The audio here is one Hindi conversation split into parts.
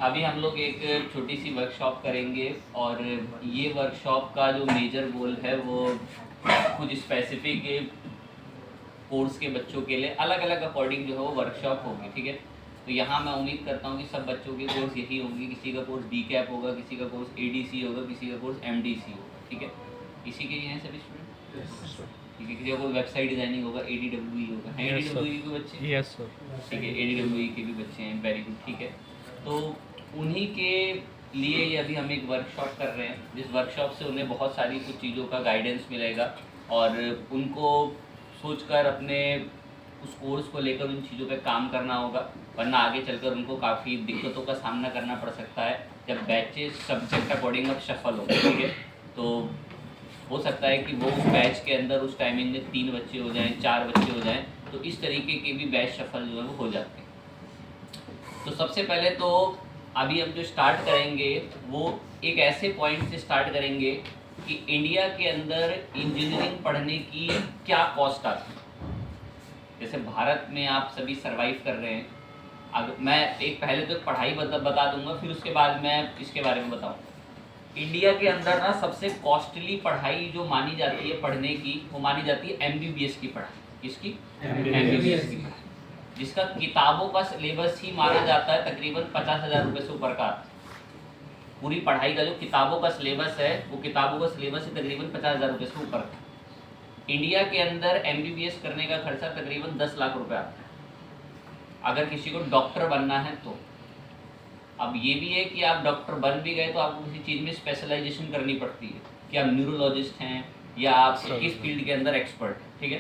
अभी हम लोग एक छोटी सी वर्कशॉप करेंगे और ये वर्कशॉप का जो मेजर गोल है वो कुछ स्पेसिफिक कोर्स के बच्चों के लिए अलग अलग अकॉर्डिंग जो है वो वर्कशॉप होगी, ठीक है। तो यहाँ मैं उम्मीद करता हूँ कि सब बच्चों के कोर्स यही होंगे, किसी का कोर्स डी कैप होगा, किसी का कोर्स एडीसी होगा, किसी का कोर्स एमडीसी होगा, ठीक है। इसी के हैं सभी स्टूडेंट, ठीक है। किसी का कोई वेबसाइट डिजाइनिंग होगा, एडीडब्ल्यूई होगा, है एडीडब्ल्यूई के बच्चे? Yes sir. ठीक है, एडीडब्ल्यूई के भी बच्चे हैं, वेरी गुड, ठीक है। तो उन्हीं के लिए ये अभी हम एक वर्कशॉप कर रहे हैं, जिस वर्कशॉप से उन्हें बहुत सारी कुछ चीज़ों का गाइडेंस मिलेगा और उनको सोचकर अपने उस कोर्स को लेकर उन चीज़ों पे काम करना होगा, वरना आगे चलकर उनको काफ़ी दिक्कतों का सामना करना पड़ सकता है जब बैचेस सब्जेक्ट अकॉर्डिंग अब शफल होंगे, ठीक है। तो हो सकता है कि वो उस बैच के अंदर उस टाइमिंग में 3 बच्चे हो जाएं, 4 बच्चे हो जाएं, तो इस तरीके के भी बैच शफल जो है वो हो जाते हैं। तो सबसे पहले तो अभी हम जो स्टार्ट करेंगे वो एक ऐसे पॉइंट से स्टार्ट करेंगे कि इंडिया के अंदर इंजीनियरिंग पढ़ने की क्या कॉस्ट आती है। जैसे भारत में आप सभी सरवाइव कर रहे हैं, अगर मैं एक पहले तो पढ़ाई बता दूंगा, फिर उसके बाद मैं इसके बारे में बताऊंगा। इंडिया के अंदर ना सबसे कॉस्टली पढ़ाई जो मानी जाती है पढ़ने की, वो मानी जाती है एमबीबीएस की पढ़ाई। किसकी? एमबीबीएस की पढ़ाई, जिसका किताबों का सिलेबस ही माना जाता है तकरीबन 50,000 रुपये से ऊपर का। पूरी पढ़ाई का जो किताबों का सिलेबस है, वो किताबों का सिलेबस ही तकरीबन 50,000 रुपये से ऊपर का। इंडिया के अंदर एमबीबीएस करने का खर्चा तकरीबन 10 लाख रुपए आता है, अगर किसी को डॉक्टर बनना है तो। अब ये भी है कि आप डॉक्टर बन भी गए तो आपको किसी चीज़ में स्पेशलाइजेशन करनी पड़ती है कि आप न्यूरोलॉजिस्ट हैं या आप किस फील्ड के अंदर एक्सपर्ट हैं, ठीक है।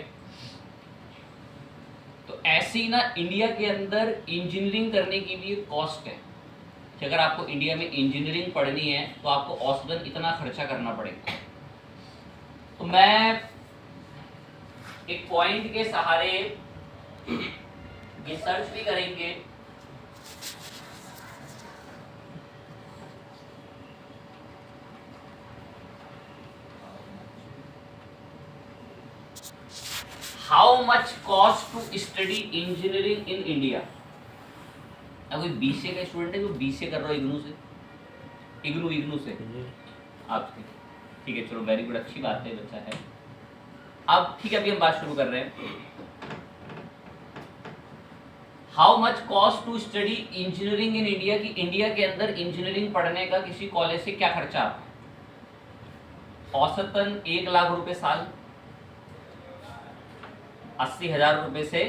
तो ऐसे ही ना इंडिया के अंदर इंजीनियरिंग करने की भी एक कॉस्ट है कि अगर आपको इंडिया में इंजीनियरिंग पढ़नी है तो आपको औसतन इतना खर्चा करना पड़ेगा। तो मैं एक पॉइंट के सहारे ये सर्च भी करेंगे how much cost to study engineering in India. कोई बीसीए का स्टूडेंट है जो बीसीए कर रहा है इग्नू से, इग्नू से आप, ठीक है, चलो वेरी गुड, अच्छी बात है, बच्चा है। अब ठीक है, अभी हम बात शुरू कर रहे हैं। How much cost to study engineering in India, कि इंडिया के अंदर इंजीनियरिंग पढ़ने का किसी कॉलेज से क्या खर्चा आता है। औसतन 1 लाख रुपए साल, 80,000 रुपए से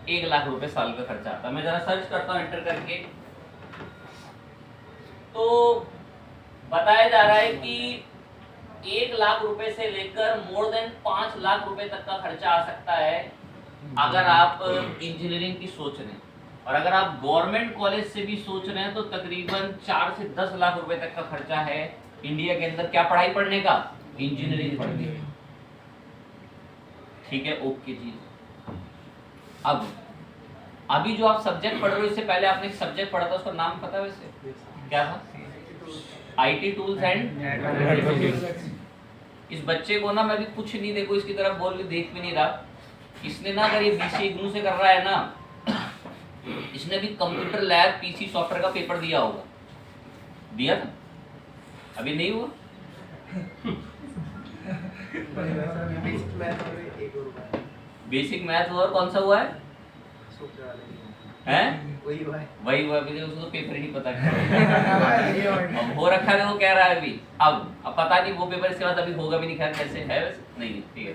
1 लाख रुपए साल का खर्चा आता है। मैं जरा सर्च करता हूं एंटर करके, तो बताया जा रहा है कि 1 लाख रुपए से लेकर मोर देन 5 लाख रुपए तक का खर्चा आ सकता है अगर आप इंजीनियरिंग की सोच रहे हैं। और अगर आप गवर्नमेंट कॉलेज से भी सोच रहे हैं तो तकरीबन 4 से 10 लाख रुपए तक का खर्चा है इंडिया के अंदर क्या पढ़ाई पढ़ने का, इंजीनियरिंग पढ़ने का, ठीक है, ओके जी। अब अभी जो आप सब्जेक्ट पढ़ रहे हो, इससे पहले आपने एक सब्जेक्ट पढ़ा था, उसका नाम पता है वैसे क्या था? IT tools and. इस बच्चे को ना मैं भी कुछ नहीं, देखो इसकी तरफ बोल के देख भी नहीं रहा, इसने ना अगर ये बीसीए इग्नू से कर रहा है ना, इसने भी कंप्यूटर लैब पीसी सॉफ्टवेयर का पेपर दिया होगा, दिया था? अभी नहीं हुआ? बेसिक मैथ और कौन सा हुआ है? हैं? वही हुआ अभी, उसको तो पेपर ही नहीं पता अब हो रखा है, वो कह रहा है अभी। अब पता नहीं वो पेपर इसके बाद अभी होगा भी नहीं, खैर कैसे है वैसे, नहीं ठीक है।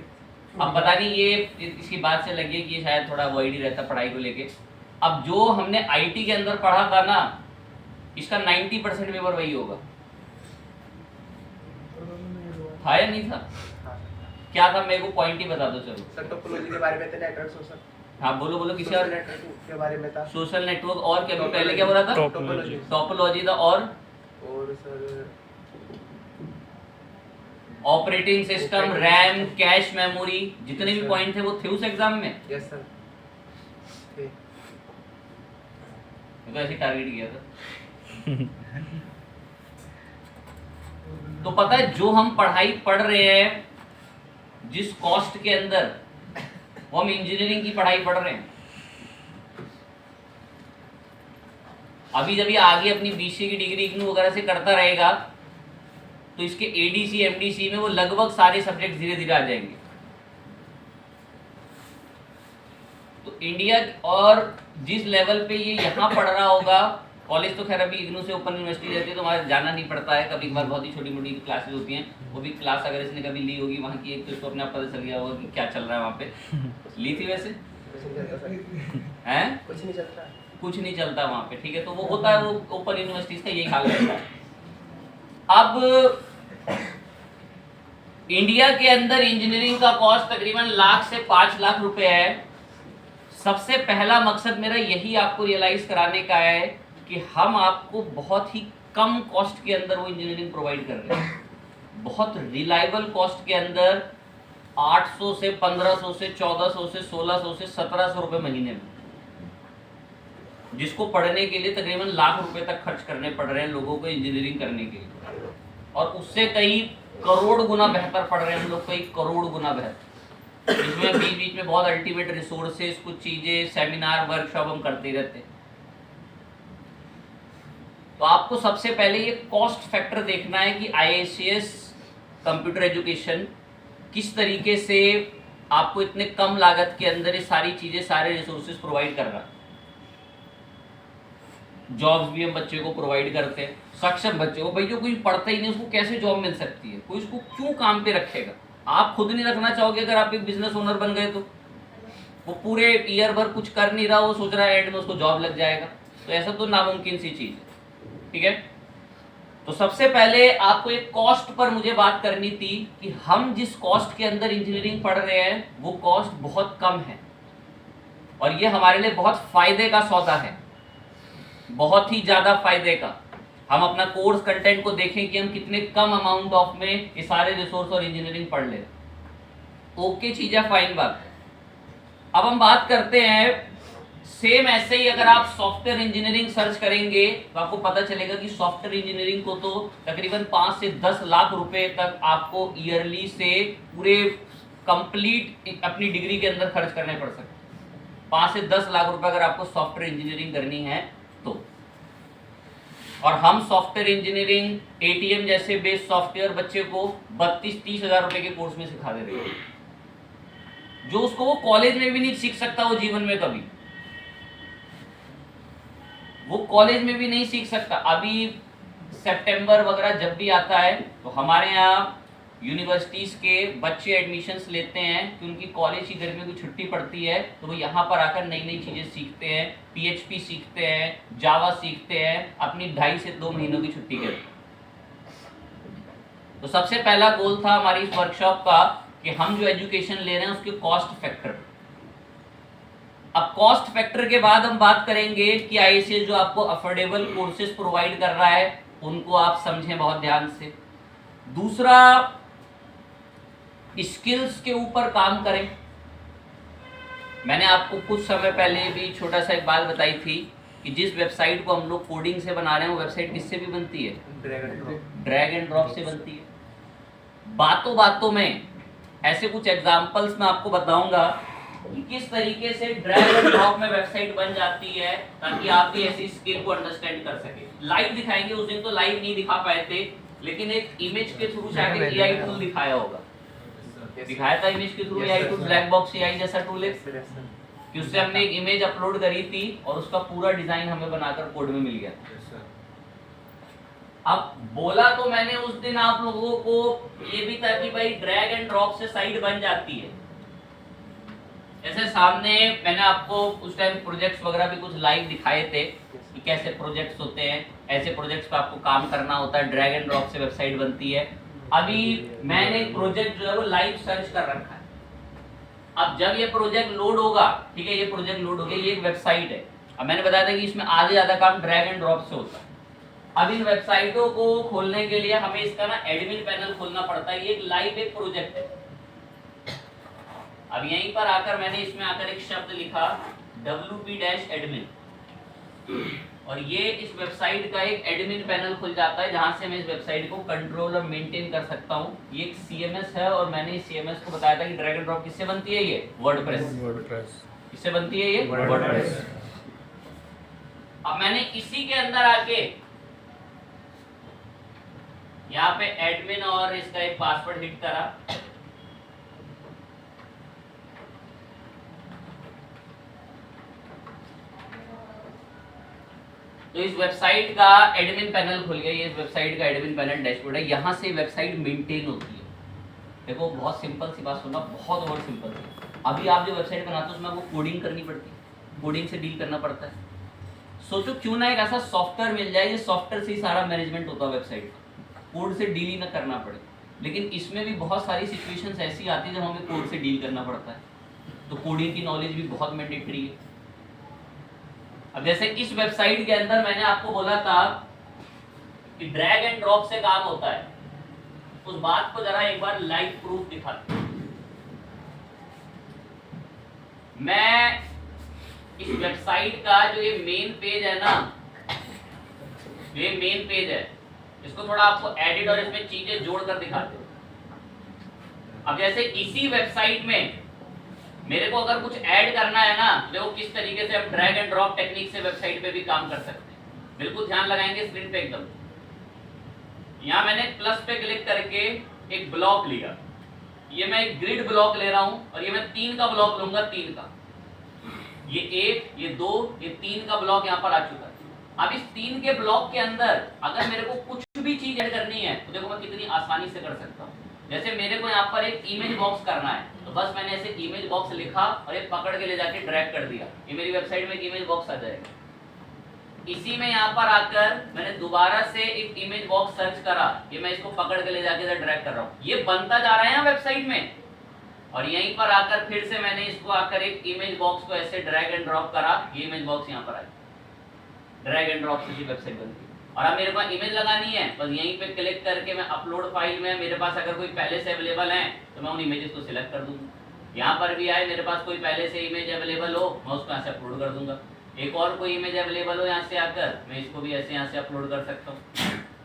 अब पता नहीं ये इसकी बात से लगी कि शायद थोड़ा अवॉइड ही रहता पढ़ाई को लेके। अब जो हमने आईटी के अंदर पढ़ा था ना, इसका 90% पेपर वही होगा, था या नहीं था? क्या था, मेरे को पॉइंट ही बता दो। चलो सर, टोपोलॉजी के बारे में था, नेटवर्क सोशल। हाँ बोलो किसी और नेटवर्क के बारे में था, सोशल नेटवर्क, और क्या पहले क्या बोला था? टोपोलॉजी था, और sir operating system, RAM, cache memory, जितने भी पॉइंट थे वो थे उस एग्जाम में। यस सर, तो ऐसे टारगेट किया था। तो पता है जो हम पढ़ाई पढ़ रहे हैं, जिस कॉस्ट के अंदर, वो हम इंजीनियरिंग की पढ़ाई पढ़ रहे हैं। अभी जब ये आगे अपनी बीसी की डिग्री इग्नू वगैरह से करता रहेगा तो इसके एडीसी एमडीसी में वो लगभग सारे सब्जेक्ट धीरे धीरे आ जाएंगे। तो इंडिया और जिस लेवल पे ये यहाँ पढ़ रहा होगा, कॉलेज तो खैर अभी इग्नू से ओपन यूनिवर्सिटी रहती है तो वहाँ जाना नहीं पड़ता है, कभी कभार बहुत ही छोटी मोटी क्लासेस होती हैं, वो भी क्लास अगर इसने कभी ली होगी वहाँ की एक तो इसको अपने आप पता चल गया होगा कि क्या चल रहा है वहाँ पे। ली थी वैसे हैं? कुछ नहीं चलता, कुछ नहीं चलता वहाँ पे, ठीक है। तो वो होता है, वो ओपन यूनिवर्सिटीज का यही हाल रहता है। अब इंडिया के अंदर इंजीनियरिंग का कॉस्ट तकरीबन लाख से 5 लाख रुपए है। सबसे पहला मकसद मेरा यही आपको रियलाइज कराने का है कि हम आपको बहुत ही कम कॉस्ट के अंदर वो इंजीनियरिंग प्रोवाइड कर रहे हैं, बहुत रिलायबल कॉस्ट के अंदर, 800 से 1500 से 1400 से 1600 से 1700 रुपए महीने में, जिसको पढ़ने के लिए तकरीबन लाख रुपए तक खर्च करने पड़ रहे हैं लोगों को इंजीनियरिंग करने के लिए, और उससे कई करोड़ गुना बेहतर पढ़ रहे हैं हम लोग, कई करोड़ गुना बेहतर। इसमें बीच बीच में बहुत अल्टीमेट रिसोर्सेज, कुछ चीजें, सेमिनार वर्कशॉप हम करते रहते हैं। तो आपको सबसे पहले ये कॉस्ट फैक्टर देखना है कि IICS कंप्यूटर एजुकेशन किस तरीके से आपको इतने कम लागत के अंदर ये सारी चीजें, सारे रिसोर्सेज प्रोवाइड कर रहा है। जॉब्स भी हम बच्चे को प्रोवाइड करते हैं, सक्षम बच्चे को, भाई जो कोई पढ़ता ही नहीं उसको कैसे जॉब मिल सकती है, कोई उसको क्यों काम पे रखेगा। आप खुद नहीं रखना चाहोगे, अगर आप एक बिजनेस ओनर बन गए तो वो पूरे ईयर भर कुछ कर नहीं रहा, वो सोच रहा है एंड में उसको जॉब लग जाएगा, तो ऐसा तो नामुमकिन सी चीज है, ठीक है। तो सबसे पहले आपको एक कॉस्ट पर मुझे बात करनी थी कि हम जिस कॉस्ट के अंदर इंजीनियरिंग पढ़ रहे हैं वो कॉस्ट बहुत कम है, और ये हमारे लिए बहुत फायदे का सौदा है, बहुत ही ज्यादा फायदे का। हम अपना कोर्स कंटेंट को देखें कि हम कितने कम अमाउंट ऑफ में ये सारे रिसोर्स और इंजीनियरिंग पढ़ ले। ओके, चीज है, फाइन बात है। अब हम बात करते हैं सेम ऐसे ही अगर आप सॉफ्टवेयर इंजीनियरिंग सर्च करेंगे तो आपको पता चलेगा कि सॉफ्टवेयर इंजीनियरिंग को तो तकरीबन 5 से 10 लाख रुपए तक आपको ईयरली से पूरे कंप्लीट अपनी डिग्री के अंदर खर्च करने पड़ सकते हैं। 5 से 10 लाख रुपए अगर आपको सॉफ्टवेयर इंजीनियरिंग करनी है तो। और हम सॉफ्टवेयर इंजीनियरिंग ATM जैसे बेस्ड सॉफ्टवेयर बच्चे को 32-30 हजार रुपए के कोर्स में सिखा दे रहे हैं, जो उसको वो कॉलेज में भी नहीं सीख सकता, वो जीवन में कभी वो कॉलेज में भी नहीं सीख सकता। अभी सितंबर वगैरह जब भी आता है तो हमारे यहाँ यूनिवर्सिटीज के बच्चे एडमिशन्स लेते हैं कि उनकी कॉलेज की गर्मियों की छुट्टी पड़ती है तो वो यहाँ पर आकर नई नई चीज़ें सीखते हैं, PHP सीखते हैं, जावा सीखते हैं, अपनी 2.5 से 2 महीनों की छुट्टी के। तो सबसे पहला गोल था हमारी इस वर्कशॉप का कि हम जो एजुकेशन ले रहे हैं उसके कॉस्ट फैक्टर। अब कॉस्ट फैक्टर के बाद हम बात करेंगे कि IICS जो आपको अफोर्डेबल कोर्सेज प्रोवाइड कर रहा है उनको आप समझें बहुत ध्यान से। दूसरा, स्किल्स के ऊपर काम करें। मैंने आपको कुछ समय पहले भी छोटा सा एक बात बताई थी कि जिस वेबसाइट को हम लोग कोडिंग से बना रहे हैं वो वेबसाइट किससे भी बनती है? ड्रैग एंड ड्रॉप से बनती है। बातों बातों में ऐसे कुछ एग्जांपल्स मैं आपको बताऊंगा कि किस तरीके से ड्रैग एंड ड्रॉप में वेबसाइट बन जाती है, ताकि आप भी ऐसी स्किल को अंडरस्टैंड कर सके। लाइव दिखाएंगे, उस दिन तो लाइव नहीं दिखा पाए थे, लेकिन एक इमेज के थ्रू शायद AI टूल दिखाया होगा, दिखाया था इमेज के through AI tool, black box AI जैसा टूल है कि उससे हमने एक इमेज अपलोड करी थी और उसका पूरा डिजाइन हमें बनाकर कोड में मिल गया। अब बोला तो मैंने उस दिन आप लोगों को ये भी था कि भाई ड्रैग एंड ड्रॉप से साइट बन जाती है। जैसे सामने मैंने आपको उस टाइम प्रोजेक्ट्स वगैरह भी कुछ लाइव दिखाए थे कि कैसे प्रोजेक्ट्स होते हैं, ऐसे प्रोजेक्ट्स पे आपको काम करना होता है, ड्रैग एंड ड्रॉप से वेबसाइट बनती है। अभी मैंने एक प्रोजेक्ट जो है वो लाइव सर्च कर रखा है। अब जब ये प्रोजेक्ट लोड होगा, ठीक है, ये प्रोजेक्ट लोड हो गया, ये एक वेबसाइट है। अब मैंने बताया था कि इसमें आधे ज्यादा काम ड्रैग एंड ड्रॉप से होता है। अब इन वेबसाइटों को खोलने के लिए हमें इसका ना एडमिन पैनल खोलना पड़ता है। ये एक लाइव एक प्रोजेक्ट है। अब यहीं पर आकर मैंने इसमें आकर एक शब्द लिखा WP-admin, और ये इस वेबसाइट का एक एडमिन पैनल खुल जाता है जहां से मैं इस वेबसाइट को कंट्रोल और मेंटेन कर सकता हूं। ये एक CMS है और मैंने इस CMS को बताया था कि ड्रैग एंड ड्रॉप किससे बनती है? ये वर्डप्रेस। किससे बनती है? ये वर्डप्रेस। अब मैंने इसी के अंदर आके यहाँ पे एडमिन और इसका एक पासवर्ड हिट करा, तो इस वेबसाइट का एडमिन पैनल खुल गया। ये इस वेबसाइट का एडमिन पैनल डैशबोर्ड है। यहाँ से वेबसाइट मेंटेन होती है। देखो बहुत सिंपल सी बात सुनना, बहुत और सिंपल सी। अभी आप जो वेबसाइट बनाते हो उसमें आपको कोडिंग करनी पड़ती है, कोडिंग से डील करना पड़ता है। सोचो क्यों ना एक ऐसा सॉफ्टवेयर मिल जाए, ये सॉफ्टवेयर से ही सारा मैनेजमेंट होता है वेबसाइट का, कोड से डील ही ना करना पड़े। लेकिन इसमें भी बहुत सारी सिचुएशंस ऐसी आती है जब हमें कोड से डील करना पड़ता है, तो कोडिंग की नॉलेज भी बहुत मैंडेटरी है। अब जैसे इस वेबसाइट के अंदर मैंने आपको बोला था कि ड्रैग एंड ड्रॉप से काम होता है, उस बात को जरा एक बार लाइव प्रूफ दिखाते हैं। मैं इस वेबसाइट का जो ये मेन पेज है ना, ये मेन पेज है, इसको थोड़ा आपको एडिट और इसमें चीजें जोड़कर दिखाते हैं। अब जैसे इसी वेबसाइट में मेरे को अगर कुछ ऐड करना है ना, देखो किस तरीके से हम ड्रैग एंड ड्रॉप टेक्निक से वेबसाइट पे भी काम कर सकते हैं। बिल्कुल ध्यान लगाएंगे स्क्रीन पे एकदम। यहाँ मैंने प्लस पे क्लिक करके एक ब्लॉक लिया, ये मैं एक ग्रिड ब्लॉक ले रहा हूं और ये मैं 3 का ब्लॉक लूंगा, 3 का, ये 1, ये 2, ये 3 का ब्लॉक यहाँ पर आ चुका है। अब इस 3 के ब्लॉक के अंदर अगर मेरे को कुछ भी चीज ऐड करनी है तो देखो मैं कितनी आसानी से कर सकता हूँ। जैसे मेरे को यहाँ पर एक इमेज बॉक्स करना है, तो बस मैंने ऐसे इमेज बॉक्स लिखा और ये पकड़ के ले जाके ड्रैग कर दिया, ये मेरी वेबसाइट में एक इमेज बॉक्स आ जाएगा। इसी में यहाँ पर आकर मैंने दोबारा से एक इमेज बॉक्स सर्च करा, ये मैं इसको पकड़ के ले जाके ड्रैग कर रहा हूँ, ये बनता जा रहा है यहाँ वेबसाइट में। और यहीं पर आकर फिर से मैंने इसको आकर एक इमेज बॉक्स को ऐसे ड्रैग एंड ड्रॉप करा, ये इमेज बॉक्स यहाँ पर आ गया। ड्रैग एंड ड्रॉप से वेबसाइट बनती है। और अब मेरे पास इमेज लगानी है, बस यहीं पे क्लिक करके मैं अपलोड फाइल में, मेरे पास अगर कोई पहले से अवेलेबल है तो मैं उन इमेजेस को सिलेक्ट कर दूंगा। यहाँ पर भी आए, मेरे पास कोई पहले से इमेज अवेलेबल हो, मैं उसको यहाँ से अपलोड कर दूंगा। एक और कोई इमेज अवेलेबल हो यहाँ से आकर, मैं इसको भी ऐसे यहाँ से अपलोड कर सकता हूँ।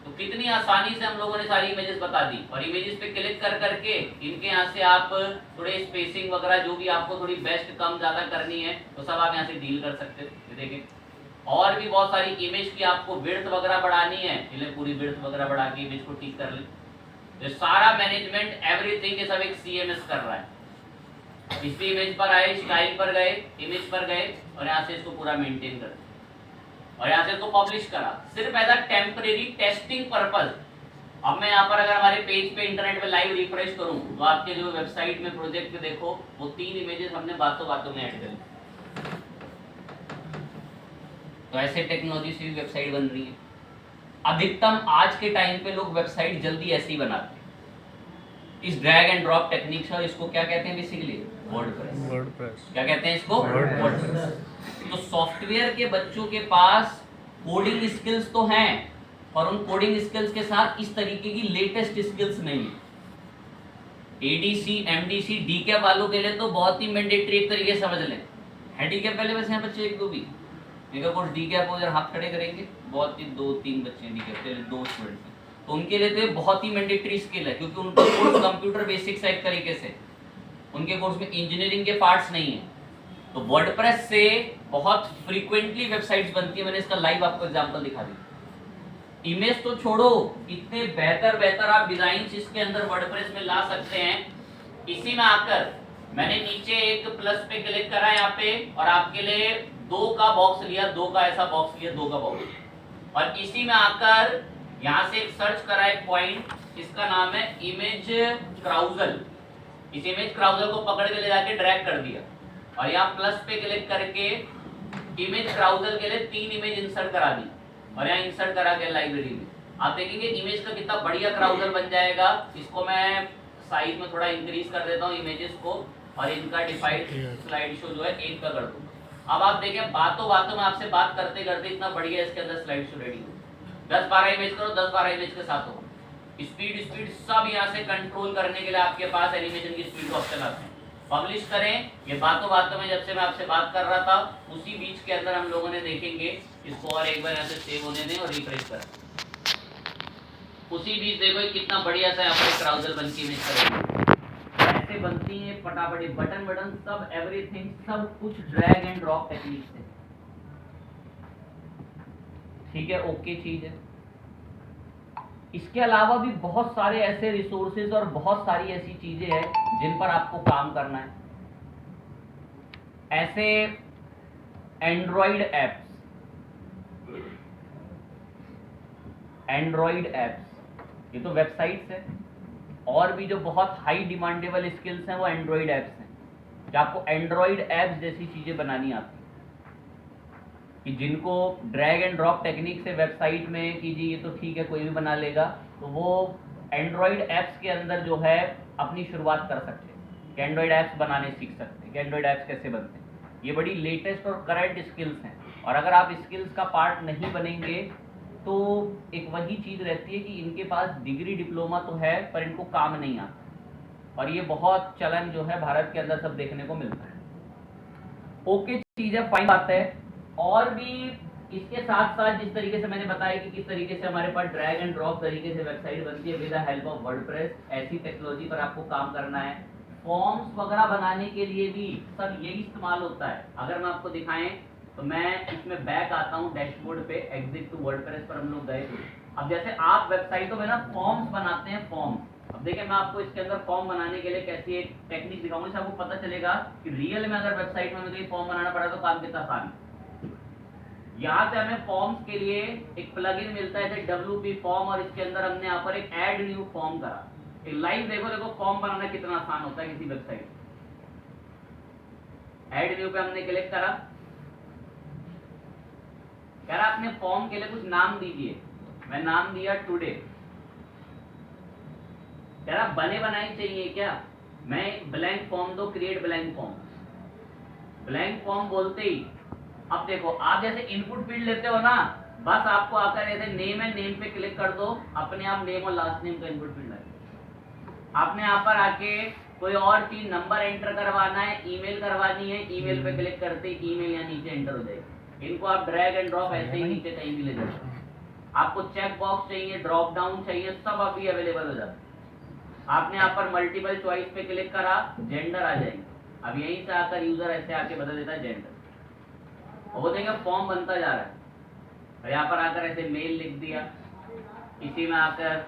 तो कितनी आसानी से हम लोगों ने सारी इमेजेस बता दी। और इमेजेस पे क्लिक कर करके इनके यहाँ से आप थोड़े स्पेसिंग वगैरह जो भी आपको थोड़ी बेस्ट कम ज़्यादा करनी है तो सब आप यहाँ से डील कर सकते हो। देखिए और भी बहुत सारी इमेज की आपको विड्थ वगैरह बढ़ानी है, इसलिए पूरी विड्थ वगैरह बढ़ा के इमेज को ठीक कर ले। तो सारा मैनेजमेंट एवरीथिंग ये सब एक सीएमएस कर रहा है। इस इमेज पर आए, स्टाइल पर गए, इमेज पर गए और यहाँ से इसको पूरा मेंटेन कर और यहाँ से इसको पब्लिश करा, सिर्फ as a temporary testing purpose. अब मैं यहाँ पर अगर हमारे पेज पे इंटरनेट पे लाइव रिफ्रेश करूँ तो आपके जो वेबसाइट में प्रोजेक्ट पे देखो वो 3 इमेजेस हमने बातों बातों में ऐड कर ली। तो ऐसे टेक्नोलॉजी से भी वेबसाइट बन रही है। अधिकतम आज के टाइम पे लोग वेबसाइट जल्दी ऐसे ही बनाते हैं इस ड्रैग एंड ड्रॉप टेक्निक से। और इसको क्या कहते हैं बेसिकली? वर्डप्रेस। क्या कहते हैं इसको? वर्डप्रेस। तो सॉफ्टवेयर के बच्चों के पास कोडिंग स्किल्स तो हैं और उन कोडिंग स्किल्स के साथ इस तरीके की लेटेस्ट स्किल्स नहीं है। एडीसी, एमडीसी, डीकैप वालों के लिए तो बहुत ही मैंडेटरी एक तरीके से समझ लें। है डीकैप पहले वैसे यहाँ बच्चे 1-2 भी मेगा कोर्स डीकैप हो, जरा हाथ खड़े करेंगे, बहुत ही 2-3 बच्चे हैं डीकैप के लिए, 2 स्टूडेंट हैं। तो उनके लिए तो ये बहुत ही मैंडेटरी स्किल है क्योंकि उनका कोर्स कंप्यूटर बेसिक्स है एक तरीके से, उनके कोर्स में इंजीनियरिंग के पार्ट्स नहीं है। तो वर्डप्रेस से बहुत फ्रीक्वेंटली वेबसाइट्स बनती है। मैंने इसका लाइव आपको एग्जांपल दिखा दी। इमेज तो छोड़ो, इतने बेहतर आप डिजाइन इसके अंदर वर्डप्रेस में ला सकते हैं। इसी में आकर मैंने नीचे एक प्लस पे क्लिक करा यहाँ पे और आपके लिए 2 का बॉक्स लिया, 2 का ऐसा बॉक्स लिया, 2 का बॉक्स। और इसी में आकर यहाँ से एक सर्च करा एक पॉइंट, इसका नाम है इमेज क्राउजल। इस इमेज क्राउजल को पकड़ के ले जाके ड्रैग कर दिया और यहाँ प्लस पे क्लिक करके इमेज क्राउजल के लिए 3 इमेज इंसर्ट करा दी और यहाँ इंसर्ट करा के लाइब्रेरी में आप देखेंगे इमेज का कितना बढ़िया क्राउजल बन जाएगा। इसको मैं साइज में थोड़ा इंक्रीज कर देता हूँ इमेजेस को और इनका डिफाइंड स्लाइड शो जो है 1 का कर दूंगा। अब आप देखें बातों में आपसे बात करते करते इतना बढ़िया इसके अंदर स्लाइड शो रेडी हो। 10-12 इमेज करो, 10-12 इमेज के साथ हो। स्पीड सब यहाँ से कंट्रोल करने के लिए आपके पास एनिमेशन की स्पीड ऑप्शन आते हैं। पब्लिश करें। ये बातों में जब से मैं आपसे बात कर रहा था उसी बीच के अंदर हम लोगों ने देखेंगे इसको और एक बार यहाँ से सेव होने दें और रिफ्रेश करें। उसी बीच देखो कितना बढ़िया सा यहाँ पर क्राउजल बन के इमेज करेंगे। ऐसे बनती है फटाफट बटन सब एवरीथिंग सब कुछ ड्रैग एंड ड्रॉप टेक्निक से। ठीक है, ओके चीज है। इसके अलावा भी बहुत सारे ऐसे रिसोर्सेज और बहुत सारी ऐसी चीजें हैं जिन पर आपको काम करना है। ऐसे एंड्रॉइड एप्स, ये तो वेबसाइट्स है, और भी जो बहुत हाई डिमांडेबल स्किल्स हैं वो एंड्रॉइड एप्स हैं, जो आपको एंड्रॉइड एप्स जैसी चीजें बनानी आती हैं, कि जिनको ड्रैग एंड ड्रॉप टेक्निक से वेबसाइट में कि जी ये तो ठीक है कोई भी बना लेगा, तो वो एंड्रॉइड एप्स के अंदर जो है अपनी शुरुआत कर सकते हैं, कि एंड्रॉइड एप्स बनाने सीख सकते हैं, कि एंड्रॉइड एप्स कैसे बनते हैं। ये बड़ी लेटेस्ट और करंट स्किल्स हैं, और अगर आप स्किल्स का पार्ट नहीं बनेंगे तो एक वही चीज़ रहती है कि इनके पास डिग्री डिप्लोमा तो है पर इनको काम नहीं आता, और ये बहुत चलन जो है भारत के अंदर सब देखने को मिलता है। ओके चीज़ है, फाइन बात है। और भी इसके साथ साथ जिस तरीके से मैंने बताया कि किस तरीके से हमारे पास ड्रैग एंड ड्रॉप तरीके से वेबसाइट बनती है with the help of WordPress, ऐसी टेक्नोलॉजी पर आपको काम करना है। फॉर्म्स वगैरह बनाने के लिए भी सब यही इस्तेमाल होता है। अगर मैं आपको दिखाएं तो मैं इसमें बैक आता हूँ डैशबोर्ड पे, एग्जिट टू वर्डप्रेस पर हम लोग गए थे। अब जैसे आप वेबसाइटों में ना फॉर्म्स बनाते हैं, फॉर्म्स, अब देखिए मैं आपको इसके अंदर फॉर्म बनाने के लिए कैसी एक टेक्निक दिखाऊंगा, इससे आपको पता चलेगा कि रियल में अगर वेबसाइट में हमें कोई फॉर्म बनाना पड़ा तो काम कितना आसान है। यहाँ से हमें फॉर्म्स के लिए एक प्लगइन मिलता है WP फॉर्म, और इसके अंदर हमने यहाँ पर एक ऐड न्यू फॉर्म करा। एक लाइव देखो फॉर्म बनाना कितना आसान होता है किसी वेबसाइट। ऐड न्यू पे हमने क्लिक करा, कह रहा अपने फॉर्म के लिए कुछ नाम दीजिए, मैं नाम दिया टुडे। कह रहा बने बनाए चाहिए क्या, मैं ब्लैंक फॉर्म दो, create blank form. Blank form बोलते ही अब देखो आप जैसे इनपुट फील्ड लेते हो ना, बस आपको आकर ऐसे नेम है, नेम पे क्लिक कर दो, अपने आप नेम और लास्ट नेम का इनपुट फील्ड आएगा। आपने यहाँ पर आके कोई और चीज नंबर एंटर करवाना है, ईमेल करवानी है, ईमेल पे क्लिक करते ही ईमेल यहाँ नीचे एंटर हो जाएगी। इनको आप ड्रैग एंड ड्रॉप ऐसे ही नीचे कहीं भी ले जाते हैं। आपको चेक बॉक्स चाहिए, ड्रॉप डाउन चाहिए, सब अभी अवेलेबल हो जाता है। आपने यहाँ पर मल्टीपल चॉइस पे क्लिक करा, जेंडर आ जाएगी। अब यहीं से आकर यूजर ऐसे आके बदल देता है जेंडर, और वो देखेंगे फॉर्म बनता जा रहा है। और यहाँ पर आकर ऐसे मेल लिख दिया, इसी में आकर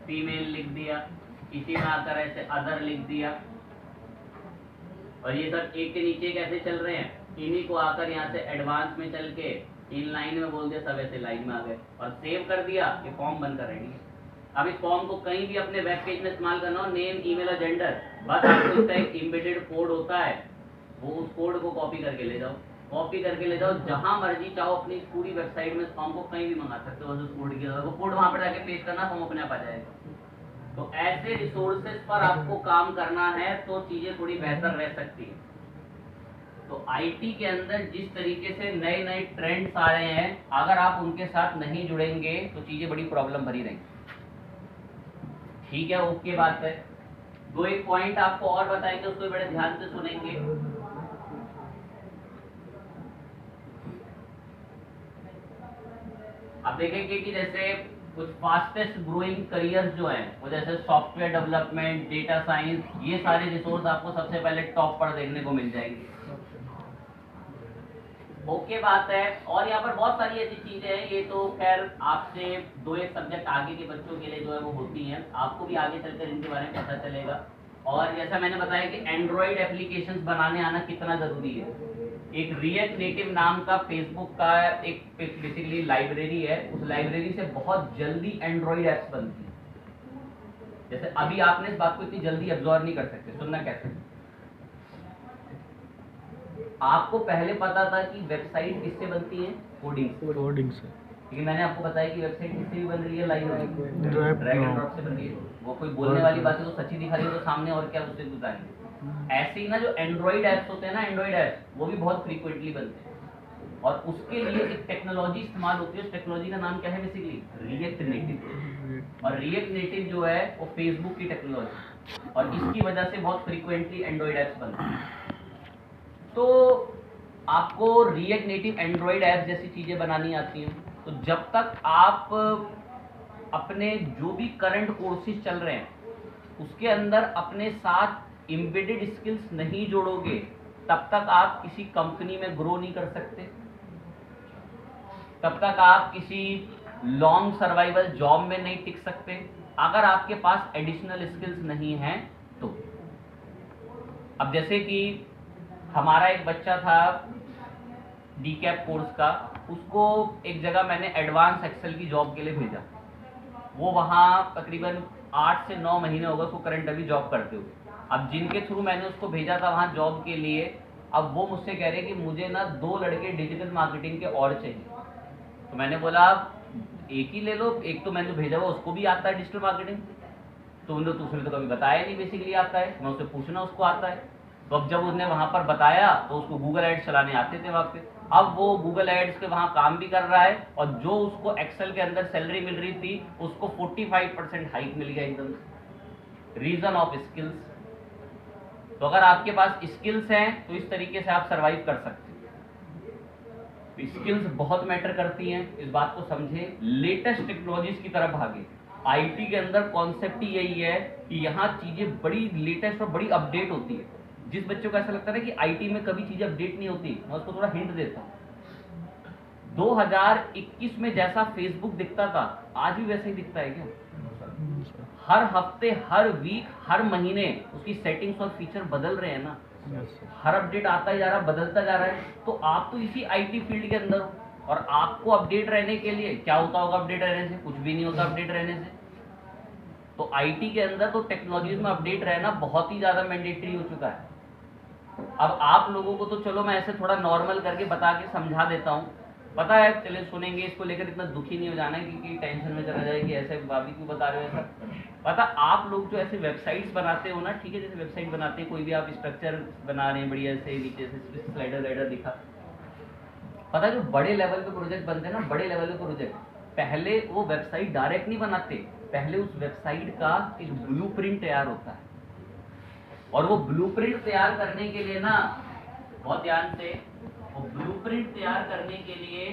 फीमेल लिख दिया, इसी में आकर ऐसे अदर लिख दिया, और ये सब एक के नीचे कैसे चल रहे हैं, इन्हीं को आकर यहाँ से एडवांस में चल के इन लाइन में बोल दिया, सब ऐसे लाइन में आ गए और सेव कर दिया। ये फॉर्म बनकर रेडी है। अब इस फॉर्म को कहीं भी अपने वेब पेज में इस्तेमाल करना हो, नेम, ईमेल और जेंडर, बस आपको इसका एक एम्बेडेड कोड होता है, वो उस कोड को कॉपी करके ले जाओ, कॉपी करके ले जाओ, जहां मर्जी चाहो अपनी पूरी वेबसाइट में इस फॉर्म को कहीं भी मंगा सकते हो। उस कोड की वो कोड वहां पर जाके पेस्ट करना, फॉर्म अपने आप आ जाएगा। तो ऐसे रिसोर्सेज पर आपको काम करना है तो चीजें थोड़ी बेहतर रह सकती है। तो आईटी के अंदर जिस तरीके से नए नए ट्रेंड्स आ रहे हैं, अगर आप उनके साथ नहीं जुड़ेंगे तो चीजें बड़ी प्रॉब्लम भरी रहेंगी। ठीक है, ओके बात है। दो एक पॉइंट आपको और बताएंगे, उसको बड़े ध्यान से सुनेंगे। अब देखेंगे कि जैसे कुछ फास्टेस्ट ग्रोइंग करियर्स जो हैं, वो जैसे सॉफ्टवेयर डेवलपमेंट, डेटा साइंस, ये सारे रिसोर्स आपको सबसे पहले टॉप पर देखने को मिल जाएंगे। ओके बात है। और यहाँ पर बहुत सारी ऐसी चीजें हैं, ये तो खैर आपसे दो एक सब्जेक्ट आगे के बच्चों के लिए जो है वो होती हैं, आपको भी आगे चलकर इनके बारे में पता चलेगा। और जैसा मैंने बताया कि एंड्रॉइड एप्लीकेशंस बनाने आना कितना जरूरी है। एक रिएक्ट नेटिव नाम का फेसबुक का एक बेसिकली लाइब्रेरी है, उस लाइब्रेरी से बहुत जल्दी एंड्रॉइड एप्स बनती है। जैसे अभी आपने इस बात को इतनी जल्दी एब्जॉर्ब नहीं कर सकते, सुनना कैसे। आपको पहले पता था कि वेबसाइट किससे बनती है, कोडिंग से, लेकिन मैंने आपको बताया कि वेबसाइट किससे भी बन रही है, लाइव ड्रैग एंड ड्रॉप से बन रही है। वो कोई बोलने वाली बात है तो सच्ची दिखा रही है तो सामने, और क्या उससे बताएंगे। ऐसे ही ना जो एंड्रॉइड ऐप्स होते हैं ना, एंड्रॉइड ऐप्स वो भी बहुत फ्रीक्वेंटली बनते हैं, और उसके लिए एक टेक्नोलॉजी इस्तेमाल होती है। उस टेक्नोलॉजी का नाम क्या है, बेसिकली रिएक्ट नेटिव। और रिएक्ट नेटिव जो है वो फेसबुक की टेक्नोलॉजी, और इसकी वजह से बहुत फ्रीक्वेंटली एंड्रॉइड ऐप्स बनते हैं। तो आपको रिएक्ट नेटिव एंड्रॉइड ऐप जैसी चीज़ें बनानी आती हैं, तो जब तक आप अपने जो भी करंट कोर्सेज चल रहे हैं उसके अंदर अपने साथ एम्बेडेड स्किल्स नहीं जोड़ोगे, तब तक आप किसी कंपनी में ग्रो नहीं कर सकते। तब तक आप किसी लॉन्ग सर्वाइवल जॉब में नहीं टिक सकते अगर आपके पास एडिशनल स्किल्स नहीं हैं तो। अब जैसे कि हमारा एक बच्चा था डीकैप कोर्स का, उसको एक जगह मैंने एडवांस एक्सेल की जॉब के लिए भेजा। वो वहाँ तकरीबन 8 से 9 महीने होगा उसको करंट अभी जॉब करते हुए। अब जिनके थ्रू मैंने उसको भेजा था वहाँ जॉब के लिए, अब वो मुझसे कह रहे कि मुझे ना 2 लड़के डिजिटल मार्केटिंग के और चाहिए। तो मैंने बोला आप एक ही ले लो, एक तो मैंने भेजा हुआ उसको भी आता है डिजिटल मार्केटिंग, तो उसने तो कभी बताया नहीं बेसिकली आता है, मैं उससे पूछना उसको आता है। तो अब जब उसने वहाँ पर बताया तो उसको गूगल एड्स चलाने आते थे वहाँ पे, अब वो गूगल एड्स के वहाँ काम भी कर रहा है और जो उसको एक्सेल के अंदर सैलरी मिल रही थी उसको 45% हाइक मिल गया एकदम। Reason of skills. तो अगर आपके पास स्किल्स हैं तो इस तरीके से आप सर्वाइव कर सकते हैं। स्किल्स बहुत मैटर करती हैं, इस बात को समझे। लेटेस्ट टेक्नोलॉजीज की तरफ भागे। आईटी के अंदर कॉन्सेप्ट ही यही है कि यहाँ चीजें बड़ी लेटेस्ट और बड़ी अपडेट होती है। जिस बच्चों को ऐसा लगता है कि आईटी में कभी चीजें अपडेट नहीं होती, मैं उसको थोड़ा हिंट देता हूँ। 2021 में जैसा फेसबुक दिखता था आज भी वैसे ही दिखता है क्या? हर हफ्ते, हर वीक, हर महीने उसकी सेटिंग्स और फीचर बदल रहे हैं ना। हर अपडेट आता ही जा रहा है, बदलता जा रहा है। तो आप तो इसी आईटी फील्ड के अंदर हो और आपको अपडेट रहने के लिए क्या होता होगा? अपडेट रहने से कुछ भी नहीं होता। अपडेट रहने से तो आईटी के अंदर तो टेक्नोलॉजीज में अपडेट रहना बहुत ही ज्यादा मैंडेटरी हो चुका है। अब आप लोगों को तो चलो मैं ऐसे थोड़ा नॉर्मल करके बता के समझा देता हूँ, पता है, चले सुनेंगे, इसको लेकर इतना दुखी नहीं हो जाना है क्योंकि टेंशन में चला जाए कि ऐसे भाभी क्यों बता रहे हो ऐसा। पता आप लोग जो ऐसे वेबसाइट्स बनाते हो ना, ठीक है, जैसे वेबसाइट बनाते हैं, कोई भी आप स्ट्रक्चर बना रहे हैं बढ़िया से, नीचे से स्लाइडर दिखा, पता है जो बड़े लेवल पे प्रोजेक्ट बनते हैं ना, बड़े लेवल पे प्रोजेक्ट, पहले वो वेबसाइट डायरेक्ट नहीं बनाते, पहले उस वेबसाइट का एक ब्लूप्रिंट तैयार होता है। और वो ब्लूप्रिंट तैयार करने के लिए ना, बहुत ध्यान से, वो ब्लूप्रिंट तैयार करने के लिए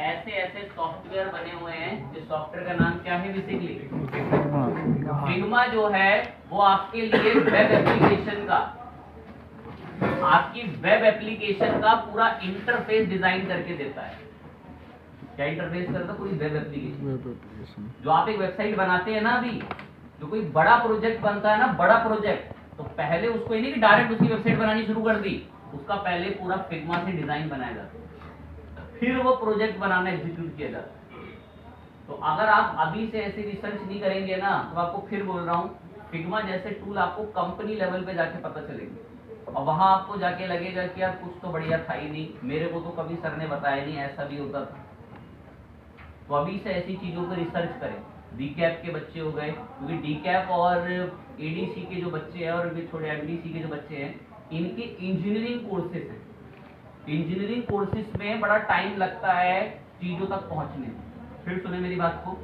ऐसे ऐसे सॉफ्टवेयर बने हुए हैं। इस सॉफ्टवेयर का नाम क्या है? बेसिकली फिग्मा जो है वो आपके लिए वेब एप्लीकेशन का, आपकी वेब एप्लीकेशन का पूरा इंटरफेस डिजाइन करके देता है। क्या इंटरफेस करता है? पूरी वेब एप्लीकेशन। जो आप एक वेबसाइट बनाते हैं ना, अभी जो कोई बड़ा प्रोजेक्ट बनता है ना, बड़ा प्रोजेक्ट, तो पहले उसको ये नहीं कि डायरेक्ट उसकी वेबसाइट बनानी शुरू कर दी, उसका पहले पूरा फिग्मा से डिजाइन बनाया जाता है, फिर वो प्रोजेक्ट बनाना एग्जीक्यूट किया जाता है। तो अगर आप अभी से ऐसी रिसर्च नहीं करेंगे ना, तो आपको फिर बोल रहा हूँ, फिग्मा जैसे टूल आपको कंपनी लेवल पे जाके पता चलेंगे और वहां आपको जाके लगेगा कि यार कुछ तो बढ़िया था ही नहीं, मेरे को तो कभी सर ने बताया नहीं ऐसा भी होता था। तो अभी से ऐसी चीजों पर रिसर्च करें। डीकैप के बच्चे हो गए, क्योंकि डीकैप और एडीसी के जो बच्चे हैं और छोटे एमडीसी के जो बच्चे हैं, इनके इंजीनियरिंग कोर्सेज हैं। इंजीनियरिंग कोर्सेज में बड़ा टाइम लगता है चीजों तक पहुंचने में। फिर सुने मेरी बात को,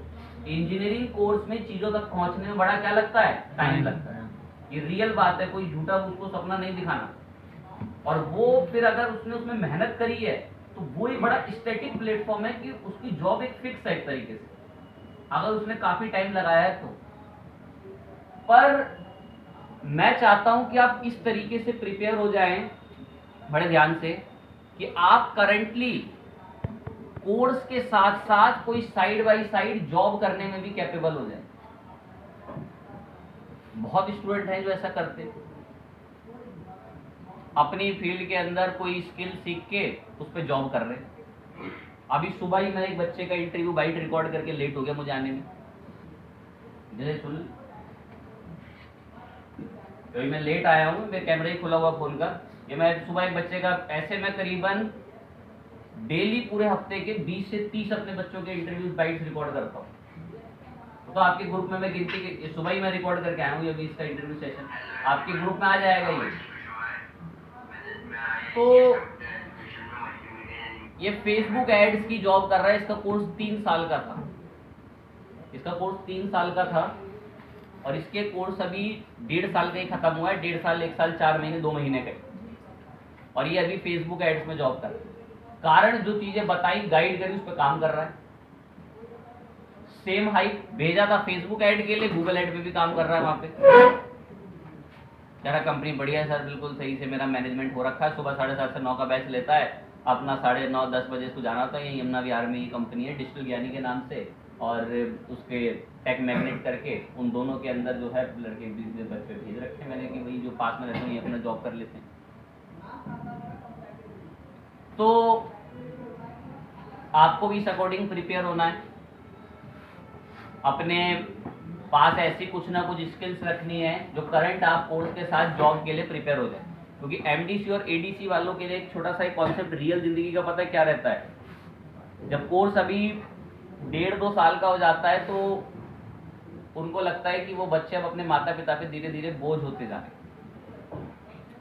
इंजीनियरिंग कोर्स में चीजों तक पहुंचने में बड़ा क्या लगता है? टाइम लगता है। ये रियल बात है, कोई झूठा उसको सपना नहीं दिखाना। और वो फिर अगर उसने उसमें मेहनत करी है तो वो एक बड़ा स्टैटिक प्लेटफॉर्म है कि उसकी जॉब एक फिक्स है एक तरीके से, अगर उसने काफी टाइम लगाया है तो। पर मैं चाहता हूं कि आप इस तरीके से प्रिपेयर हो जाएं बड़े ध्यान से कि आप करंटली कोर्स के साथ साथ कोई साइड बाय साइड जॉब करने में भी कैपेबल हो जाए। बहुत स्टूडेंट हैं जो ऐसा करते हैं, अपनी फील्ड के अंदर कोई स्किल सीख के उस पर जॉब कर रहे हैं। अभी सुबह ही मैं एक बच्चे का इंटरव्यू बाइट रिकॉर्ड करके लेट हो गया मुझे आने में। जैसे सुन, तो मैं लेट आया हूँ, मेरे कैमरा ही खुला हुआ फोन का। ये मैं सुबह एक बच्चे का, ऐसे मैं करीबन डेली पूरे हफ्ते के 20 से 30 अपने बच्चों के इंटरव्यूज बाइट्स रिकॉर्ड करता हूँ। तो आपके ग्रुप में मैं गिनती के सुबह ही मैं रिकॉर्ड करके आया हूँ ये 20 का इंटरव्यू सेशन, आपके ग्रुप में आ जाएगा ये। तो ये फेसबुक एड्स की जॉब कर रहा है, इसका कोर्स 3 साल का था, इसका कोर्स 3 साल का था और इसके कोर्स अभी 1.5 साल का ही खत्म हुआ है। 1.5 साल, 1 साल 4 महीने 2 महीने का, और ये अभी फेसबुक एड्स में जॉब कर रहा है। कारण जो चीजें बताई, गाइड करी, उस पर काम कर रहा है। सेम हाइक भेजा था फेसबुक एड के लिए, गूगल एड पे भी काम कर रहा है वहां पे। कह रहा कंपनी बढ़िया है सर, बिल्कुल सही से मेरा मैनेजमेंट हो रखा है, सुबह 7:30 से 9 का बैच लेता है, अपना 9:30-10 बजे इसको जाना होता है। ये यमुना विहार में ये कंपनी है डिजिटल ज्ञानी के नाम से, और उसके टेक मैग्नेट करके उन दोनों के अंदर जो है लड़के बच्चे भेज रखे हैं मैंने कि भाई जो पास में रहते हैं ये अपना जॉब कर लेते हैं। तो आपको भी इस अकॉर्डिंग प्रिपेयर होना है, अपने पास ऐसी कुछ ना कुछ स्किल्स रखनी है जो करंट आप कोर्स के साथ जॉब के लिए प्रिपेयर हो जाए। क्योंकि एमडीसी और एडीसी वालों के लिए एक छोटा सा कॉन्सेप्ट रियल जिंदगी का पता है क्या रहता है, जब कोर्स अभी 1.5-2 साल का हो जाता है तो उनको लगता है कि वो बच्चे अब अपने माता पिता पे धीरे धीरे बोझ होते जा रहे हैं।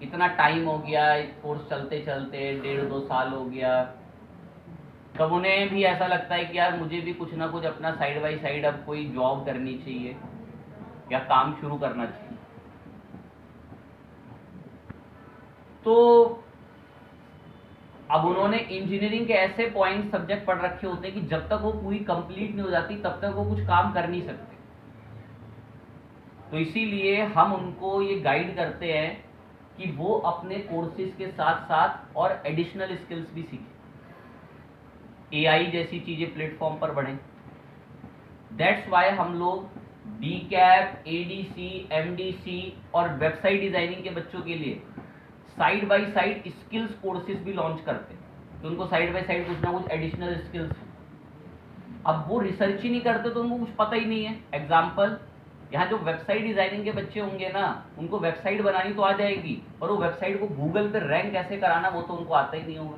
इतना टाइम हो गया कोर्स चलते चलते, 1.5-2 साल हो गया, तब उन्हें भी ऐसा लगता है कि यार मुझे भी कुछ ना कुछ अपना साइड बाई साइड अब कोई जॉब करनी चाहिए या काम शुरू करना चाहिए। तो अब उन्होंने इंजीनियरिंग के ऐसे पॉइंट सब्जेक्ट पढ़ रखे होते हैं कि जब तक वो पूरी कंप्लीट नहीं हो जाती तब तक वो कुछ काम कर नहीं सकते। तो इसीलिए हम उनको ये गाइड करते हैं कि वो अपने कोर्सेज के साथ साथ और एडिशनल स्किल्स भी सीखें, एआई जैसी चीजें प्लेटफॉर्म पर बढ़ें। दैट्स वाई हम लोग डीकैप, एडीसी, एमडीसी और वेबसाइट डिजाइनिंग के बच्चों के लिए side by side skills courses भी लॉन्च करते हैं, तो उनको साइड बाय साइड कुछ ना कुछ एडिशनल स्किल्स। अब वो रिसर्च ही नहीं करते तो उनको कुछ पता ही नहीं है। एग्जाम्पल, यहाँ जो वेबसाइट डिजाइनिंग के बच्चे होंगे ना, उनको वेबसाइट बनानी तो आ जाएगी, पर वो वेबसाइट को गूगल पे रैंक कैसे कराना वो तो उनको आता ही नहीं होगा।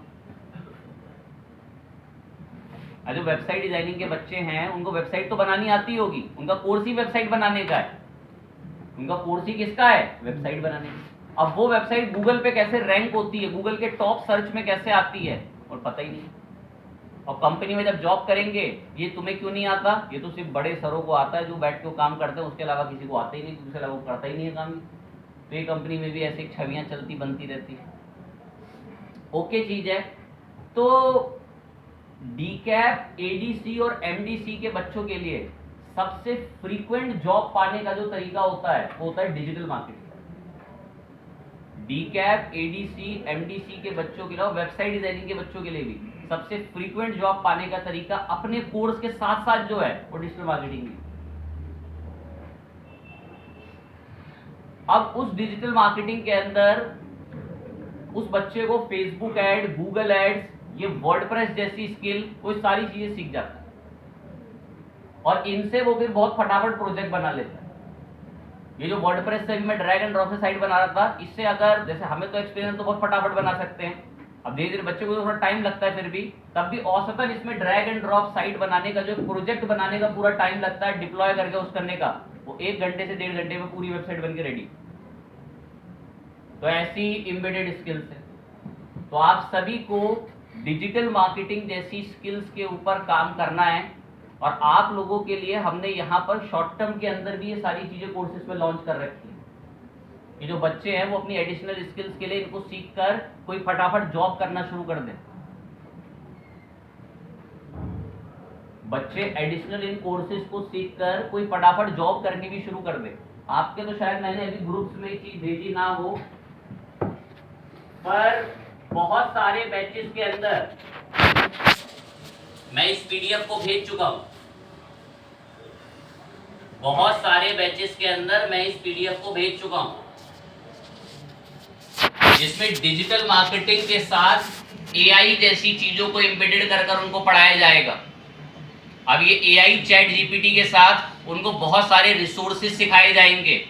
जो वेबसाइट डिजाइनिंग के बच्चे हैं उनको वेबसाइट तो बनानी आती होगी, उनका कोर्स ही वेबसाइट बनाने का है, उनका कोर्स ही किसका है, वेबसाइट बनाने का। अब वो वेबसाइट गूगल पे कैसे रैंक होती है, गूगल के टॉप सर्च में कैसे आती है, और पता ही नहीं। और कंपनी में जब जॉब करेंगे, ये तुम्हें क्यों नहीं आता, ये तो सिर्फ बड़े सरों को आता है जो बैठ के काम करते हैं, उसके अलावा किसी को आता ही नहीं, उसके अलावा वो करता ही नहीं है काम। तो ये कंपनी में भी ऐसी छवियां चलती बनती रहती है। ओके चीज है। तो डीकैप, एडीसी और एमडीसी के बच्चों के लिए सबसे फ्रीक्वेंट जॉब पाने का जो तरीका होता है वो होता है डिजिटल मार्केटिंग। डीकैप, एडीसी, एमडीसी के बच्चों के लिए और वेबसाइट डिजाइनिंग के बच्चों के लिए भी सबसे फ्रीक्वेंट जॉब पाने का तरीका अपने कोर्स के साथ साथ जो है वो डिजिटल मार्केटिंग है। अब उस डिजिटल मार्केटिंग के अंदर उस बच्चे को फेसबुक एड, गूगल एड्स, ये वर्डप्रेस जैसी स्किल, वो सारी चीजें सीख जाता है और इनसे वो फिर बहुत फटाफट प्रोजेक्ट बना लेता है। ये जो वर्डप्रेस से मैं ड्रैग एंड ड्रॉप से साइट बना रहा था, इससे अगर जैसे हमें तो एक्सपीरियंस तो बहुत फटाफट बना सकते हैं, अब धीरे धीरे बच्चे को थोड़ा टाइम लगता है, फिर भी तब भी औसतन इसमें ड्रैग एंड ड्रॉप साइट बनाने का जो प्रोजेक्ट बनाने का पूरा टाइम लगता है डिप्लॉय करके उस करने का, वो 1 घंटे से 1.5 घंटे में पूरी वेबसाइट बनके रेडी। तो ऐसी एम्बेडेड स्किल्स है। तो आप सभी को डिजिटल मार्केटिंग जैसी स्किल्स के ऊपर काम करना है और आप लोगों के लिए हमने यहाँ पर शॉर्ट टर्म के अंदर भी ये सारी चीजें कोर्सेज में लॉन्च कर रखी है। ये जो बच्चे हैं वो अपनी एडिशनल स्किल्स के लिए इनको सीखकर कोई फटाफट जॉब करना शुरू कर दें। बच्चे एडिशनल इन कोर्सेज को सीखकर कोई फटाफट जॉब करनी भी शुरू कर दें। आपके तो शायद मैंने अभी ग्रुप्स में चीज भेजी ना हो, पर बहुत सारे बैचेस के अंदर मैं इस पीडीएफ को भेज चुका हूं। बहुत सारे बैचेस के अंदर मैं इस पीडीएफ को भेज चुका हूं, जिसमें डिजिटल मार्केटिंग के साथ एआई जैसी चीजों को एम्बेडेड कर उनको पढ़ाया जाएगा। अब ये एआई चैट जीपीटी के साथ उनको बहुत सारे रिसोर्सेज सिखाए जाएंगे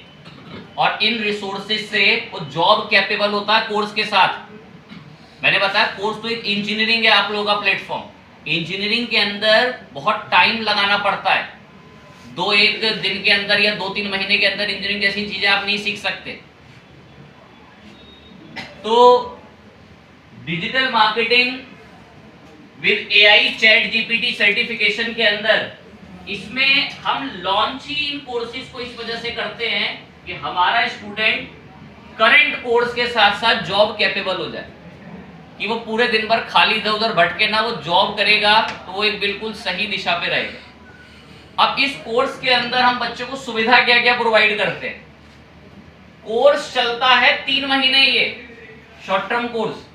और इन रिसोर्सेज से वो जॉब कैपेबल होता है कोर्स के साथ। मैंने बताया कोर्स तो एक इंजीनियरिंग है आप लोगों का प्लेटफॉर्म। इंजीनियरिंग के अंदर बहुत टाइम लगाना पड़ता है, 2-1 दिन के अंदर या 2-3 महीने के अंदर इंजीनियरिंग जैसी चीजें आप नहीं सीख सकते। तो digital marketing with AI chat GPT certification के अंदर इसमें हम लॉन्च ही इन कोर्सेज को इस वजह से करते हैं कि हमारा स्टूडेंट करंट कोर्स के साथ साथ जॉब कैपेबल हो जाए, कि वो पूरे दिन भर खाली इधर उधर भटके ना, वो जॉब करेगा तो वो एक बिल्कुल सही दिशा पे रहेगा। अब इस कोर्स के अंदर हम बच्चों को सुविधा क्या क्या प्रोवाइड करते हैं। कोर्स चलता है 3 महीने, ये शॉर्ट टर्म कोर्स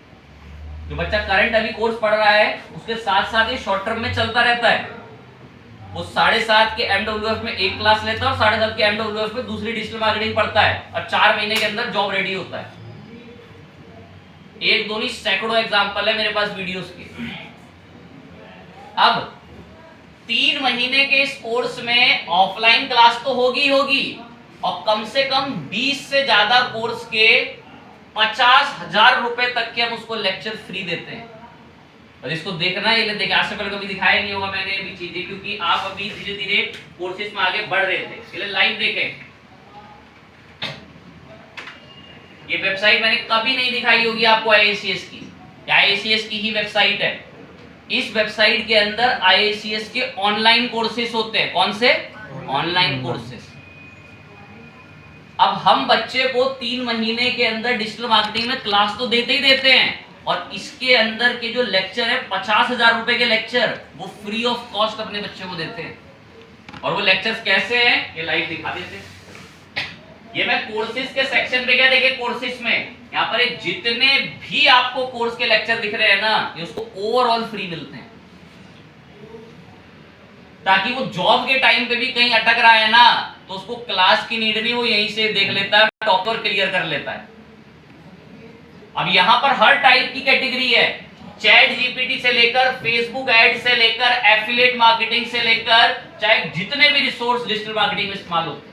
जो बच्चा करंट अभी कोर्स पढ़ रहा है उसके साथ साथ ये शॉर्ट टर्म में चलता रहता है। वो 7.5 के MWF में एक क्लास लेता है और 7.5 के MWF में दूसरी डिजिटल मार्केटिंग पढ़ता है और 4 महीने के अंदर जॉब रेडी होता है। एक दो नहीं सैकड़ों एग्जाम्पल है मेरे पास वीडियोस के। अब 3 महीने के इस कोर्स में ऑफलाइन क्लास तो होगी और कम से कम 20 से ज्यादा कोर्स के 50,000 रुपए तक के हम उसको लेक्चर फ्री देते हैं। और इसको देखना है, ये देखिए आज से पहले कभी दिखाया नहीं होगा मैंने अभी चीजें, क्योंकि आप अभी धीरे धीरे कोर्सेज में आगे बढ़ रहे थे, इसलिए लाइव देखें। ये वेबसाइट मैंने कभी नहीं दिखाई होगी आपको IACS की, IACS की ही वेबसाइट है। इस वेबसाइट के अंदर IACS के ऑनलाइन कोर्सेज होते हैं। कौन से? Online courses. अब हम बच्चे को 3 महीने के अंदर डिजिटल मार्केटिंग में क्लास तो देते ही देते हैं, और इसके अंदर के जो लेक्चर है 50,000 रुपए के लेक्चर वो फ्री ऑफ कॉस्ट अपने बच्चे को देते हैं। और वो लेक्चर्स कैसे हैं ये लाइव दिखा देते हैं। ये मैं कोर्सेज के सेक्शन पे गया, देखिए कोर्सेज में यहाँ पर जितने भी आपको कोर्स के लेक्चर दिख रहे हैं ना, ये उसको ओवरऑल फ्री मिलते हैं, ताकि वो जॉब के टाइम पे भी कहीं अटक रहा है ना तो उसको क्लास की नीड नहीं, वो यहीं से देख लेता है, टॉपर क्लियर कर लेता है। अब यहाँ पर हर टाइप की कैटेगरी है, चैट GPT से लेकर फेसबुक एड से लेकर एफिलिएट मार्केटिंग से लेकर चाहे जितने भी रिसोर्स डिजिटल मार्केटिंग में इस्तेमाल होते हैं।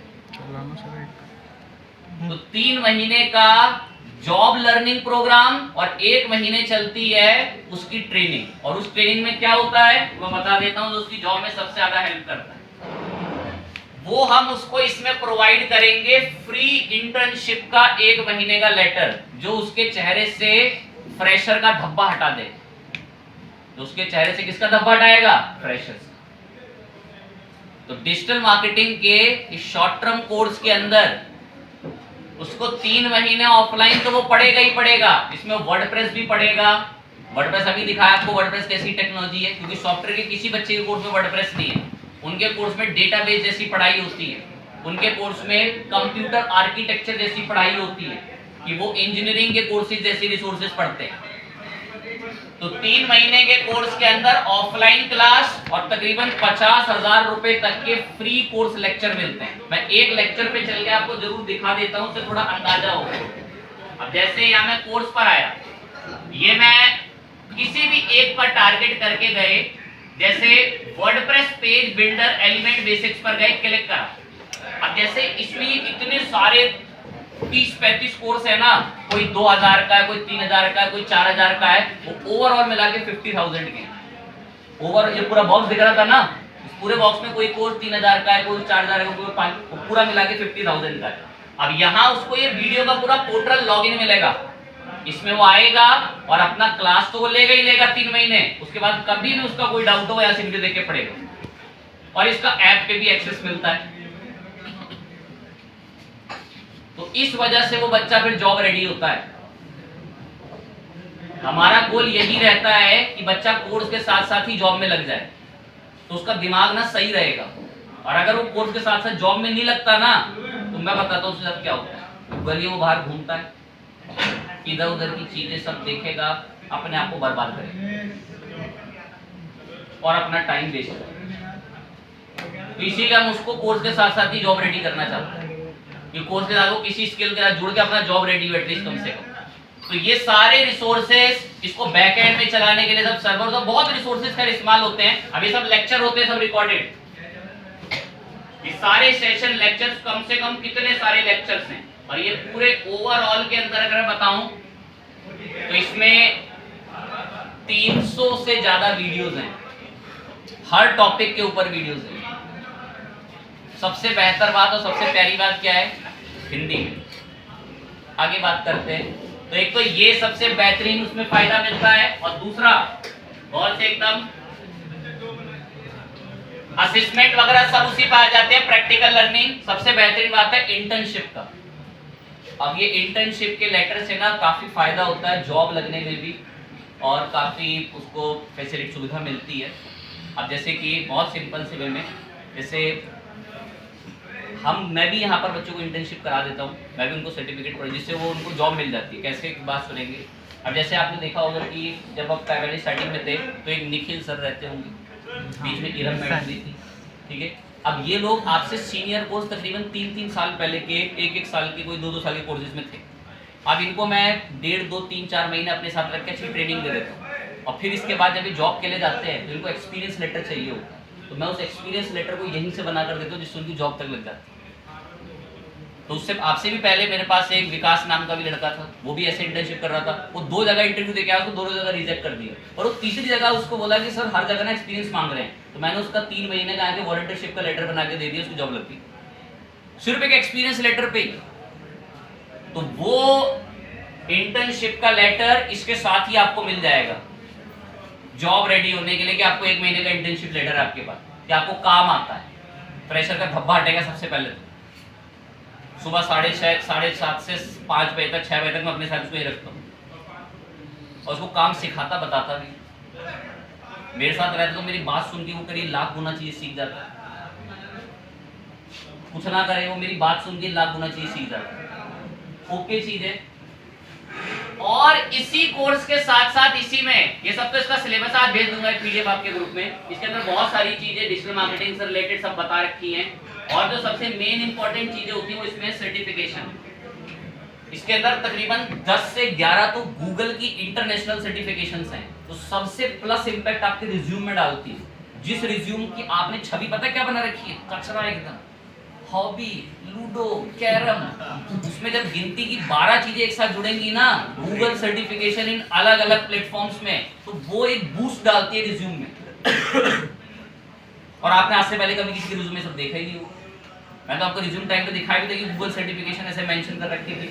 तो 3 महीने का जॉब लर्निंग प्रोग्राम और 1 महीने चलती है उसकी ट्रेनिंग। और उस ट्रेनिंग में क्या होता है मैं बता देता हूं, जो उसकी जॉब में सबसे ज्यादा हेल्प करता है वो हम उसको इसमें प्रोवाइड करेंगे फ्री इंटर्नशिप का 1 महीने का लेटर, जो उसके चेहरे से फ्रेशर का धब्बा हटा दे। तो उसके चेहरे से किसका धब्बा हटाएगा? फ्रेशर से। तो डिजिटल मार्केटिंग के इस शॉर्ट टर्म कोर्स के अंदर उसको 3 महीने ऑफलाइन तो वो पढ़ेगा ही पढ़ेगा, इसमें वर्डप्रेस भी पढ़ेगा। वर्डप्रेस अभी दिखाया आपको वर्डप्रेस कैसी टेक्नोलॉजी है, क्योंकि सॉफ्टवेयर के किसी बच्चे के कोर्स में वर्डप्रेस नहीं है। उनके कोर्स में डेटाबेस जैसी पढ़ाई होती है, उनके कोर्स में कंप्यूटर आर्किटेक्चर जैसी पढ़ाई होती है, कि वो इंजीनियरिंग के कोर्सेज जैसी रिसोर्सेज पढ़ते हैं। तो 3 महीने के कोर्स के अंदर ऑफलाइन क्लास और तकरीबन 50,000 रुपए तक के फ्री कोर्स लेक्चर मिलते हैं। मैं एक लेक्चर पे चल के आपको जरूर दिखा देता हूं, उससे थोड़ा अंदाजा होगा। अब जैसे यहाँ मैं कोर्स पर आया, ये मैं किसी भी एक पर टारगेट करके गए, जैसे WordPress page builder element basics पर गए, क्लिक करा। अब जैसे इसमें इतने सारे 30-35 कोर्स है ना, कोई 2,000 का है, कोई 3,000 का है, कोई 4,000 का है, वो ओवरऑल मिला के 50,000 के ओवर। ये पूरा बॉक्स दिख रहा था ना, इस पूरे बॉक्स में कोई कोर्स 3,000 का है, कोई 4,000 का, कोई 5, पूरा मिला के 50,000 का है। अब यहाँ उसको ये वीडियो का पूरा पोर्टल लॉगिन मिलेगा, इसमें वो आएगा और अपना क्लास तो वो लेगा ही लेगा 3 महीने। उसके बाद कभी भी उसका कोई डाउट हो या वीडियो देख के पढ़ेगा, और इसका ऐप पे भी एक्सेस मिलता है। तो इस वजह से वो बच्चा फिर जॉब रेडी होता है। हमारा गोल यही रहता है कि बच्चा कोर्स के साथ साथ ही जॉब में लग जाए, तो उसका दिमाग ना सही रहेगा। और अगर वो कोर्स के साथ साथ जॉब में नहीं लगता ना, तो मैं बताता हूँ उसके साथ क्या होता है। गलियों में बाहर घूमता है, इधर उधर की चीजें सब देखेगा, अपने आप को बर्बाद करेगा और अपना टाइम वेस्ट करेगा। तो इसीलिए हम उसको कोर्स के साथ साथ ही जॉब रेडी करना चाहते हैं, कि कोर्स के साथ वो किसी स्किल के साथ जुड़ के अपना जॉब रेडी हो एटलीस्ट कम से कम। तो ये सारे रिसोर्सेज, इसको बैक एंड में चलाने के लिए सब सर्वर, तो बहुत रिसोर्सेज का इस्तेमाल होते हैं। अब ये सब लेक्चर होते हैं, सब रिकॉर्डेड। ये सारे सेशन लेक्चर्स, कम से कम कितने सारे लेक्चर्स हैं, और ये पूरे ओवरऑल के अंदर अगर मैं बताऊं तो इसमें 300 से ज्यादा वीडियोस हैं, हर टॉपिक के ऊपर वीडियोस हैं। सबसे बेहतर बात और सबसे प्यारी बात क्या है? हिंदी में। आगे बात करते हैं। तो एक तो ये सबसे बेहतरीन उसमें फायदा मिलता है, और दूसरा और से एकदम असेसमेंट वगैरह सब उसी पर आ जाते हैं, प्रैक्टिकल लर्निंग। सबसे बेहतरीन बात है इंटर्नशिप का। अब ये इंटर्नशिप के लेटर से ना काफी फायदा होता है जॉब लगने में भी, और काफी उसको फैसिलिटी सुविधा मिलती है। अब जैसे कि बहुत सिंपल से वे में, जैसे मैं भी यहाँ पर बच्चों को इंटर्नशिप करा देता हूँ, मैं भी उनको सर्टिफिकेट पर, जिससे वो उनको जॉब मिल जाती है। कैसे? एक बात सुनेंगे, अब जैसे आपने देखा होगा कि जब आप पहले स्टार्टिंग में थे तो एक निखिल सर रहते होंगे, बीच में इरम मैडम भी थी, ठीक है। अब ये लोग आपसे सीनियर कोर्स तकरीबन 3-3 साल पहले के, 1-1 साल के, कोई 2-2 साल के कोर्सेज में थे। अब इनको मैं 1.5, 2, 3, 4 महीने अपने साथ रख के अच्छी ट्रेनिंग दे देता हूँ, और फिर इसके बाद जब ये जॉब के लिए जाते हैं तो इनको एक्सपीरियंस लेटर चाहिए होता है, तो मैं उस एक्सपीरियंस लेटर को यहीं से बना कर देता हूँ जिससे उनकी जॉब तक लग जाती है। तो उससे आपसे भी पहले मेरे पास एक विकास नाम का भी लड़का था, वो भी ऐसे इंटर्नशिप कर रहा था, वो 2 जगह इंटरव्यू दे के आया, उसको दोनों जगह रिजेक्ट कर दिया, और वो तीसरी जगह उसको बोला कि सर हर जगह ना एक्सपीरियंस मांग रहे हैं, तो मैंने उसका 3 महीने का आके वॉलंटियरशिप का लेटर बना के दे दिया, उसकी जॉब लग गई सिर्फ एक एक्सपीरियंस लेटर पे। तो वो इंटर्नशिप का लेटर इसके साथ ही आपको मिल जाएगा जॉब रेडी होने के लिए, कि आपको 1 महीने का इंटर्नशिप लेटर है आपके पास, कि आपको काम आता है, प्रेशर का धब्बा हटेगा सबसे पहले। तो सुबह 6:30, 7:30 से 5 बजे तक, 6 बजे तक मैं अपने साथ उसको ही रखता हूँ, और उसको काम सिखाता बताता भी। मेरे साथ रहते तो मेरी बात सुन के वो करीब लाख गुना चीज़ सीख जाता है, कुछ ना करे वो मेरी बात सुन के लाख गुना चीज़ सीख जाता है। ओके चीज़ है। और इसी कोर्स के साथ साथ इसी में ये सब, तो इसका सिलेबस आज भेज दूंगा एक पीडीएफ आपके ग्रुप में, इसके अंदर बहुत सारी चीजें डिजिटल मार्केटिंग से रिलेटेड सब बता रखी हैं, और जो सबसे मेन इंपॉर्टेंट चीजें होती हैं वो इसमें सर्टिफिकेशन। इसके अंदर तकरीबन 10 से 11 तो गूगल की इंटरनेशनल सर्टिफिकेशंस हैं, तो सबसे प्लस इंपैक्ट आपके रिज्यूम में डालती है। जिस रिज्यूम की आपने छवि पता है क्या बना रखी है, कचरा एकदम, हॉबी, लूडो, कैरम, उसमें जब गिनती की 12 चीजें एक साथ जुड़ेंगी ना, गूगल सर्टिफिकेशन इन अलग अलग प्लेटफॉर्म्स में, तो वो एक बूस्ट डालती है रिज्यूम में। और आपने आज से पहले कभी किसी के रिज्यूम सब देखा ही नहीं हो, मैं तो आपको रिज्यूम टाइम पे दिखाई भी देगी, गूगल सर्टिफिकेशन ऐसे मेंशन कर रखी थी।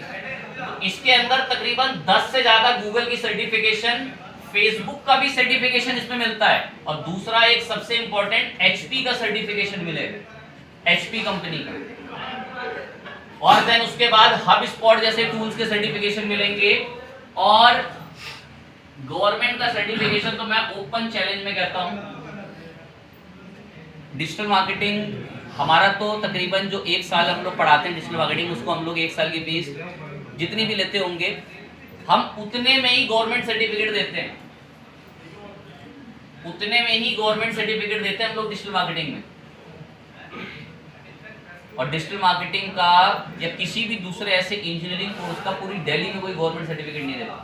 तो इसके अंदर तकरीबन 10 से ज्यादा गूगल की सर्टिफिकेशन, फेसबुक का भी सर्टिफिकेशन इसमें मिलता है, और दूसरा एक सबसे इंपॉर्टेंट एचपी का सर्टिफिकेशन मिलेगा, एचपी कंपनी का। और देन उसके बाद हब स्पॉट जैसे टूल्स के सर्टिफिकेशन मिलेंगे, और गवर्नमेंट का सर्टिफिकेशन तो मैं ओपन चैलेंज में कहता हूं। डिजिटल मार्केटिंग हमारा तो तकरीबन जो 1 साल हम लोग पढ़ाते हैं डिजिटल मार्केटिंग, उसको हम लोग 1 साल की फीस जितनी भी लेते होंगे, हम उतने में ही गवर्नमेंट सर्टिफिकेट देते हैं, उतने में ही गवर्नमेंट सर्टिफिकेट देते हैं हम लोग डिजिटल मार्केटिंग में। और डिजिटल मार्केटिंग का या किसी भी दूसरे ऐसे इंजीनियरिंग कोर्स का पूरी दिल्ली में कोई गवर्नमेंट सर्टिफिकेट नहीं देता।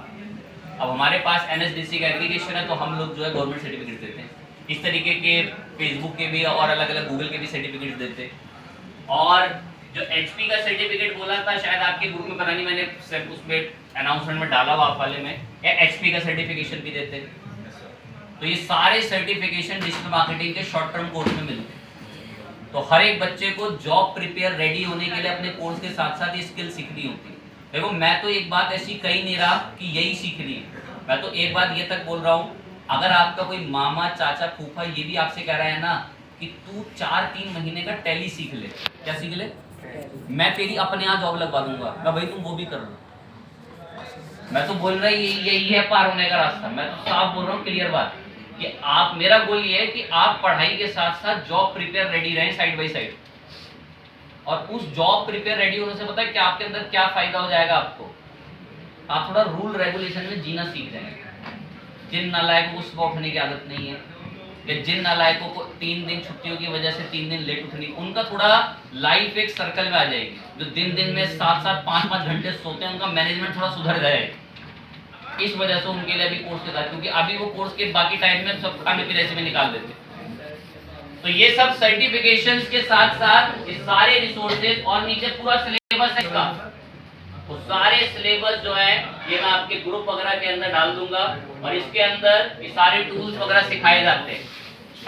अब हमारे पास एनएसडीसी का एग्रीगेशन है, तो हम लोग जो है गवर्नमेंट सर्टिफिकेट देते हैं। इस तरीके के फेसबुक के भी और अलग अलग गूगल के भी सर्टिफिकेट देते हैं। और जो एचपी का सर्टिफिकेट बोला था, शायद आपके ग्रुप में पता नहीं, मैंने सिर्फ उसमें अनाउंसमेंट में डाला हुआ आप वाले में, या एचपी का सर्टिफिकेशन भी देते हैं। तो ये सारे सर्टिफिकेशन डिजिटल मार्केटिंग के शॉर्ट टर्म कोर्स में मिलते हैं। तो हर एक बच्चे को जॉब प्रिपेयर रेडी होने के लिए अपने कोर्स के साथ साथ ये स्किल सीखनी होती है। देखो मैं तो एक बात ऐसी कही नहीं रहा कि यही सीखनी है, मैं तो एक बात ये तक बोल रहा हूँ, अगर आपका कोई मामा, चाचा, फूफा ये भी आपसे कह रहा है ना कि तू 4-3 महीने का टैली सीख ले, क्या सीख ले, मैं तेरी अपने यहाँ जॉब लगवा दूंगा, मैं भाई तुम वो भी कर लो। मैं तो बोल रहा यही है पार होने का रास्ता। मैं तो साफ बोल रहा हूँ, क्लियर बात, कि आप, मेरा गोल ये है कि आप पढ़ाई के साथ साथ जॉब प्रिपेयर रेडी रहें साइड बाई साइड। और उस जॉब प्रिपेयर रेडी होने से पता है क्या आपके अंदर क्या फायदा हो जाएगा आपको, आप थोड़ा रूल रेगुलेशन में जीना सीख जाएंगे। जिन नालायकों को सुबह उठने की आदत नहीं है, या जिन नालायकों को 3 दिन छुट्टियों की वजह से 3 दिन लेट उठने, उनका थोड़ा लाइफ एक सर्कल में आ जाएगी। जो दिन में 7-7, 5-5 घंटे सोते हैं, उनका मैनेजमेंट थोड़ा सुधर जाएगा। इस वजह से उनके लिए अभी कोर्स के साथ, क्योंकि अभी वो कोर्स के बाकी टाइम में सब खाने पीने में निकाल देते हैं। तो ये सब सर्टिफिकेशंस के साथ साथ ये सारे रिसोर्सेज, और नीचे पूरा सिलेबस है इसका, तो सारे सिलेबस जो है ये मैं आपके ग्रुप वगैरह के अंदर डाल दूंगा। और इसके अंदर ये सारे टूल्स वगैरह सिखाए जाते हैं।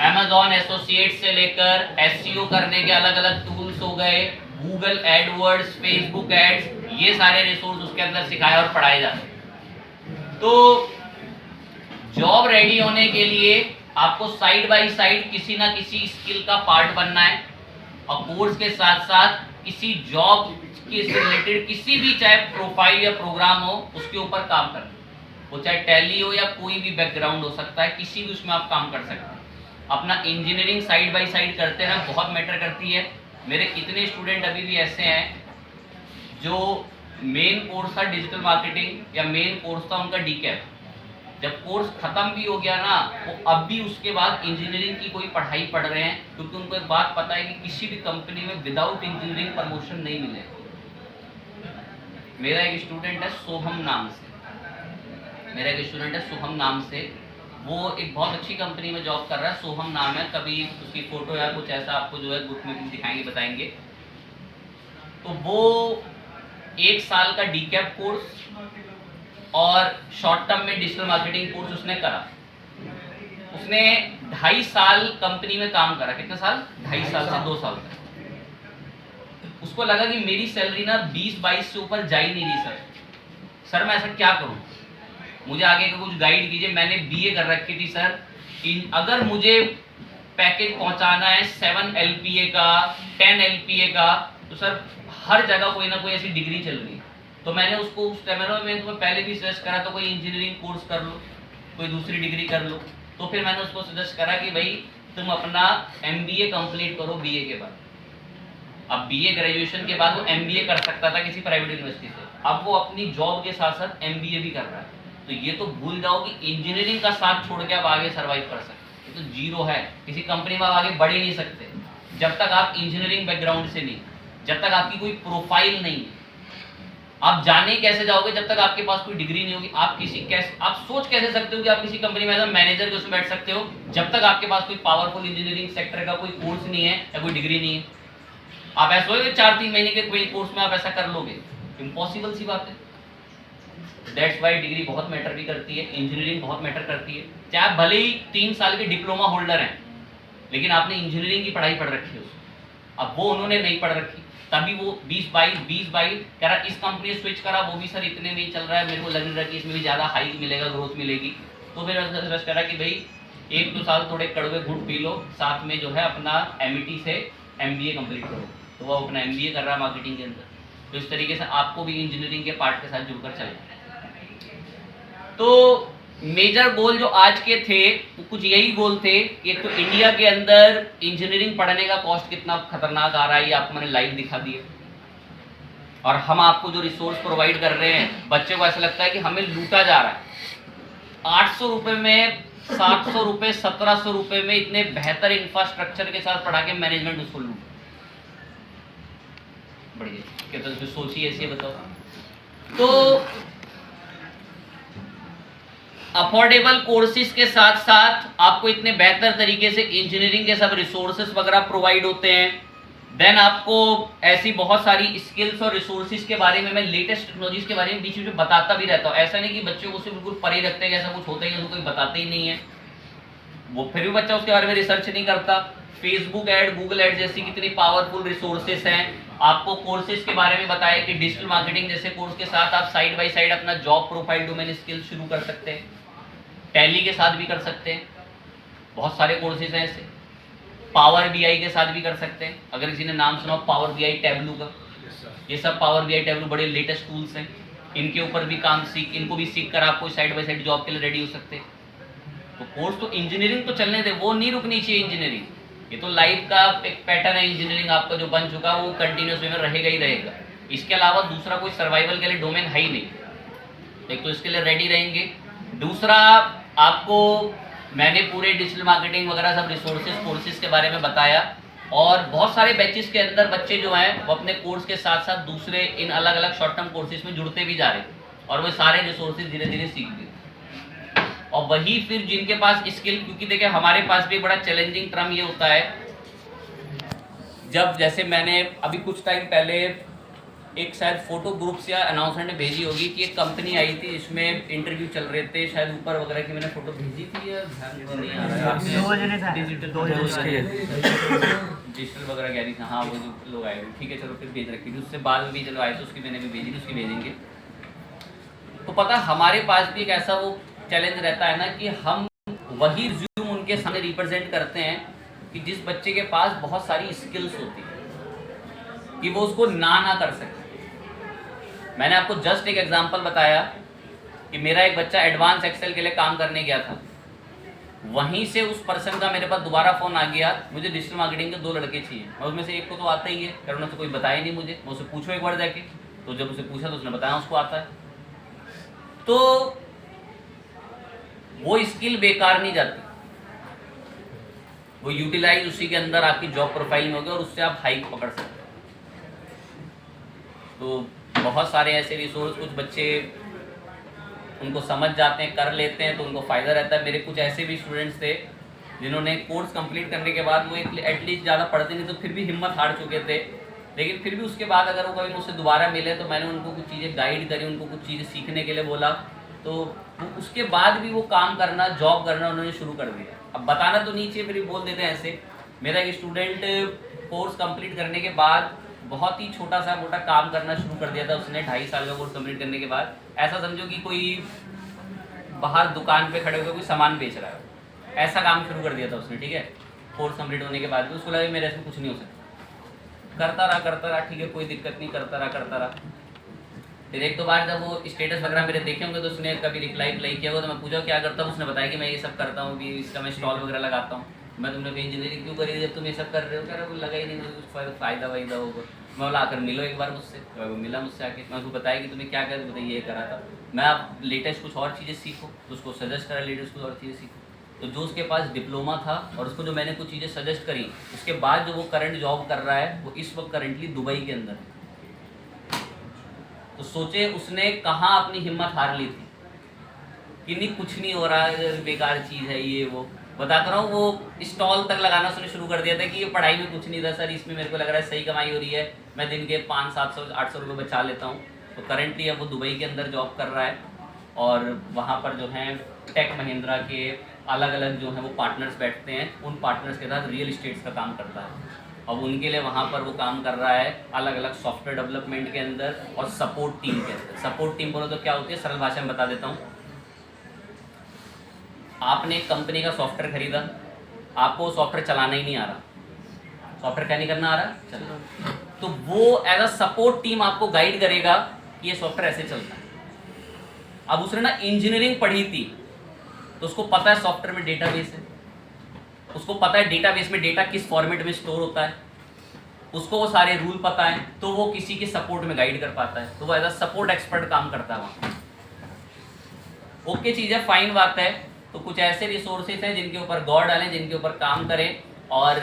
Amazon एसोसिएट से लेकर एसईओ करने के अलग अलग टूल्स हो गए, गूगल एडवर्ड्स, फेसबुक एड्स, ये सारे रिसोर्स उसके अंदर सिखाए और पढ़ाए जाते हैं। तो जॉब रेडी होने के लिए आपको साइड बाय साइड किसी ना किसी स्किल का पार्ट बनना है, और कोर्स के साथ साथ किसी जॉब के रिलेटेड किसी भी, चाहे प्रोफाइल या प्रोग्राम हो, उसके ऊपर काम करना, वो चाहे टैली हो या कोई भी बैकग्राउंड हो सकता है, किसी भी उसमें आप काम कर सकते हैं। अपना इंजीनियरिंग साइड बाय साइड करते रहना बहुत मैटर करती है। मेरे कितने स्टूडेंट अभी भी ऐसे हैं जो मेन कोर्स था डिजिटल मार्केटिंग या मेन कोर्स था उनका डीकैप। जब कोर्स खत्म भी हो गया ना, वो अब भी उसके बाद इंजीनियरिंग की कोई पढ़ाई पढ़ रहे हैं, क्योंकि उनको एक बात पता है कि किसी भी कंपनी में विदाउट इंजीनियरिंग प्रमोशन नहीं मिलेगा। मेरा एक स्टूडेंट है सोहम नाम से, वो एक बहुत अच्छी कंपनी में जॉब कर रहा है। सोहम नाम है, कभी उसकी फोटो या कुछ ऐसा आपको जो है ग्रुप में भी दिखाएंगे, बताएंगे। तो वो 1 साल का डीकैप कोर्स और शॉर्ट टर्म में डिजिटल मार्केटिंग कोर्स उसने करा। उसने 2.5 साल कंपनी में काम करा। कितने साल? 2.5 साल से 2 साल तक। उसको लगा कि मेरी सैलरी ना 20-22 से ऊपर जा ही नहीं रही। सर मैं ऐसा क्या करूं, मुझे आगे का कुछ गाइड कीजिए। मैंने बीए कर रखी थी सर, अगर मुझे पैकेज पहुंचाना है 7 LPA का, 10 LPA का, तो सर हर जगह कोई ना कोई ऐसी डिग्री चल रही है। तो मैंने उसको उस टाइम में तुम्हें पहले भी सजेस्ट करा, तो कोई इंजीनियरिंग कोर्स कर लो, कोई दूसरी डिग्री कर लो। तो फिर मैंने उसको सजेस्ट करा कि भाई तुम अपना MBA कंप्लीट करो बीए के बाद। अब बीए ग्रेजुएशन के बाद वो MBA कर सकता था किसी प्राइवेट यूनिवर्सिटी से, अब वो अपनी जॉब के साथ साथ MBA भी कर रहा है। तो ये तो भूल जाओ कि इंजीनियरिंग का साथ छोड़ के आप आगे सर्वाइव कर सकते, ये तो जीरो है। किसी कंपनी में आप आगे बढ़ ही नहीं सकते जब तक आप इंजीनियरिंग बैकग्राउंड से नहीं, जब तक आपकी कोई प्रोफाइल नहीं है। आप जाने कैसे जाओगे जब तक आपके पास कोई डिग्री नहीं होगी? आप सोच कैसे सकते हो कि आप किसी कंपनी में एज अ मैनेजर के उसमें बैठ सकते हो जब तक आपके पास कोई पावरफुल इंजीनियरिंग सेक्टर का कोई कोर्स नहीं है या कोई डिग्री नहीं है? आप ऐसा हो 4-3 महीने के कोई कोर्स में आप ऐसा कर लोगे? इम्पॉसिबल सी बात है। दैट्स वाई डिग्री बहुत मैटर भी करती है, इंजीनियरिंग बहुत मैटर करती है। चाहे आप भले ही 3 साल के डिप्लोमा होल्डर हैं, लेकिन आपने इंजीनियरिंग की पढ़ाई पढ़ रखी है उसमें। अब वो उन्होंने नहीं पढ़ रखी, तभी वो 20-22 कह रहा इस कंपनी से स्विच करा, वो भी सर इतने में ही चल रहा है, मेरे को लग रहा है कि इसमें भी ज़्यादा हाइक मिलेगा, ग्रोथ मिलेगी। तो फिर सजेस्ट करा कि भाई 1-2 साल थोड़े कड़वे घूट पी लो, साथ में जो है अपना MET से MBA कंप्लीट करो। तो वो अपना MBA कर रहा है मार्केटिंग के अंदर। तो इस तरीके से आपको भी इंजीनियरिंग के पार्ट के साथ जुड़कर चलना है। तो मेजर गोल जो आज के थे वो कुछ यही गोल थे कि एक तो इंडिया के अंदर इंजीनियरिंग पढ़ने का कॉस्ट कितना खतरनाक आ रहा है, ये आपको मैंने लाइव दिखा दिया। और हम आपको जो रिसोर्स प्रोवाइड कर रहे हैं, बच्चे को ऐसा लगता है कि हमें लूटा जा रहा है। 800 रुपये में, 700 रुपये, 1700 रुपये में इतने बेहतर इंफ्रास्ट्रक्चर के साथ पढ़ा के मैनेजमेंट उसको लूट। बढ़िया क्या तो सोचिए ऐसे बताओ। तो अफोर्डेबल कोर्सेज के साथ साथ आपको इतने बेहतर तरीके से इंजीनियरिंग के सब रिसोर्सेज वगैरह प्रोवाइड होते हैं। देन आपको ऐसी बहुत सारी स्किल्स और रिसोर्सेज के बारे में मैं लेटेस्ट टेक्नोलॉजीज के बारे में बीच में बताता भी रहता हूँ। ऐसा नहीं कि बच्चों को सिर्फ बिल्कुल परे रखते हैं, ऐसा कुछ होता ही नहीं, कोई बताते ही नहीं है, वो फिर भी बच्चा उसके बारे में रिसर्च नहीं करता। फेसबुक ऐड, गूगल ऐड जैसी कितनी पावरफुल रिसोर्सेज हैं। आपको कोर्सेज के बारे में बताया कि डिजिटल मार्केटिंग जैसे कोर्स के साथ आप साइड बाय साइड अपना जॉब प्रोफाइल डोमेन स्किल्स शुरू कर सकते हैं, टैली के साथ भी कर सकते हैं, बहुत सारे कोर्सेज हैं ऐसे। पावर BI के साथ भी कर सकते हैं। अगर किसी ने नाम सुना पावर BI टैबलू का, ये सब पावर BI टैबलू बड़े लेटेस्ट टूल्स हैं, इनके ऊपर भी इनको भी सीख कर आप कोई साइड बाय साइड जॉब के लिए रेडी हो सकते हैं। तो कोर्स तो इंजीनियरिंग तो चलने दे, वो नहीं रुकनी चाहिए इंजीनियरिंग। ये तो लाइफ का एक पैटर्न है इंजीनियरिंग आपका जो बन चुका है, वो कंटिन्यूस वे में रहेगा ही रहेगा। इसके अलावा दूसरा कोई सर्वाइवल के लिए डोमेन है ही नहीं। एक तो इसके लिए रेडी रहेंगे, दूसरा आपको मैंने पूरे डिजिटल मार्केटिंग वगैरह सब रिसोर्सेज कोर्सेज के बारे में बताया। और बहुत सारे बैचेस के अंदर बच्चे जो हैं वो अपने कोर्स के साथ साथ दूसरे इन अलग अलग शॉर्ट टर्म कोर्सेज में जुड़ते भी जा रहे हैं और वो सारे रिसोर्सेज धीरे धीरे सीख भी। और वही फिर जिनके पास स्किल, क्योंकि देखिए हमारे पास भी बड़ा चैलेंजिंग टर्म ये होता है, जब जैसे मैंने अभी कुछ टाइम पहले एक शायद फोटो ग्रुप से अनाउंसमेंट भेजी होगी कि एक कंपनी आई थी जिसमें इंटरव्यू चल रहे थे, शायद ऊपर वगैरह की मैंने फोटो भेजी थी या ध्यान नहीं आ रहा है। डिजिटल वगैरह कह रही थी, हाँ वो जो लोग आए हुए, ठीक है चलो फिर भेज रखी थी। उससे बाद में भी चलो आए तो उसकी मैंने भी भेजी थी, उसकी भेजेंगे। तो पता हमारे पास भी एक ऐसा वो चैलेंज रहता है ना कि हम वही रिज्यूम उनके सामने रिप्रेजेंट करते हैं कि जिस बच्चे के पास बहुत सारी स्किल्स होती है कि वो उसको ना कर सके। मैंने आपको जस्ट एक एग्जांपल बताया कि मेरा एक बच्चा एडवांस एक्सेल के लिए काम करने गया था, वहीं से उस पर्सन का मेरे पास दोबारा फ़ोन आ गया, मुझे डिजिटल मार्केटिंग के 2 लड़के चाहिए। और उसमें से एक को तो आता ही है, करुणा से कोई बताया नहीं मुझे, मैं उससे पूछो एक बार जाके, तो जब उसे पूछा तो उसने बताया उसको आता है। तो वो स्किल बेकार नहीं जाती, वो यूटिलाइज उसी के अंदर आपकी जॉब प्रोफाइल में होगी और उससे आप हाइक पकड़ सकते हैं। तो बहुत सारे ऐसे रिसोर्स, कुछ बच्चे उनको समझ जाते हैं, कर लेते हैं, तो उनको फ़ायदा रहता है। मेरे कुछ ऐसे भी स्टूडेंट्स थे जिन्होंने कोर्स कंप्लीट करने के बाद वो एटलीस्ट ज़्यादा पढ़ते नहीं तो फिर भी हिम्मत हार चुके थे, लेकिन फिर भी उसके बाद अगर वो कभी मुझसे दोबारा मिले तो मैंने उनको कुछ चीज़ें गाइड करी, उनको कुछ चीज़ें सीखने के लिए बोला, तो वो उसके बाद भी वो काम करना, जॉब करना उन्होंने शुरू कर दिया। अब बताना तो नहीं चाहिए, फिर भी बोल देते हैं ऐसे। मेरा एक स्टूडेंट कोर्स कंप्लीट करने के बाद बहुत ही छोटा सा मोटा काम करना शुरू कर दिया था उसने 2.5 साल का कोर्स कंप्लीट करने के बाद। ऐसा समझो कि कोई बाहर दुकान पे खड़े होकर कोई सामान बेच रहा है, ऐसा काम शुरू कर दिया था उसने, ठीक है। कोर्स कंप्लीट होने के बाद भी उसको लगा मेरे इसमें कुछ नहीं हो सकता, करता रहा, ठीक है कोई दिक्कत नहीं, करता रहा। फिर एक दो बार जब वो स्टेटस वगैरह मेरे देखे होंगे तो उसने कभी रिप्लाई किया होगा, तो मैं पूछा क्या करता हूँ, उसने बताया कि मैं ये सब करता हूँ, भी इसका मैं स्टॉल वगैरह लगाता हूँ। मैं तुमने कहीं इंजीनियरिंग क्यों करी जब तुम ये सब कर रहे हो? कह रहा वो लगा ही नहीं मुझे कुछ फ़ायदा वायदा होगा। मैं बोला आकर मिलो एक बार मुझसे, तो वो मिला मुझसे आके, मैं उसको बताया कि तुम्हें क्या कर बताइए ये करा था मैं, आप लेटेस्ट कुछ और चीज़ें सीखो, तो उसको सजेस्ट करा लेटेस्ट कुछ और चीज़ें सीखो। तो जो उसके पास डिप्लोमा था और उसको जो मैंने कुछ चीज़ें सजेस्ट करी, उसके बाद जो वो करंट जॉब कर रहा है वो इस वक्त करंटली दुबई के अंदर है। तो सोचे उसने कहाँ अपनी हिम्मत हार ली थी कि नहीं कुछ नहीं हो रहा है, बेकार चीज़ है ये वो। बताता रहा हूँ, वो स्टॉल तक लगाना उसने शुरू कर दिया था कि ये पढ़ाई में कुछ नहीं था सर, इसमें मेरे को लग रहा है सही कमाई हो रही है, मैं दिन के 500-700-800 रुपये बचा लेता हूँ। तो करेंटली अब वो दुबई के अंदर जॉब कर रहा है और वहाँ पर जो है टेक महिंद्रा के अलग अलग जो है वो पार्टनर्स बैठते हैं, उन पार्टनर्स के साथ रियल इस्टेट्स का काम करता है। अब उनके लिए वहाँ पर वो काम कर रहा है अलग अलग सॉफ्टवेयर डेवलपमेंट के अंदर और सपोर्ट टीम के अंदर। सपोर्ट टीम बोलो तो क्या होती है, सरल भाषा में बता देता हूँ। आपने एक कंपनी का सॉफ्टवेयर खरीदा, आपको सॉफ्टवेयर चलाना ही नहीं आ रहा, सॉफ्टवेयर क्या नहीं करना आ रहा, चलना, तो वो एज अ सपोर्ट टीम आपको गाइड करेगा कि ये सॉफ्टवेयर ऐसे चलता है। अब उसने ना इंजीनियरिंग पढ़ी थी तो उसको पता है सॉफ्टवेयर में डेटाबेस है, उसको पता है डेटाबेस में डेटा किस फॉर्मेट में स्टोर होता है, उसको वो सारे रूल पता है, तो वो किसी के सपोर्ट में गाइड कर पाता है, तो वो एज अ सपोर्ट एक्सपर्ट काम करता है वहाँ। ओके चीज़ है, फाइन बात है। तो कुछ ऐसे रिसोर्सेज हैं जिनके ऊपर गौर डालें, जिनके ऊपर काम करें, और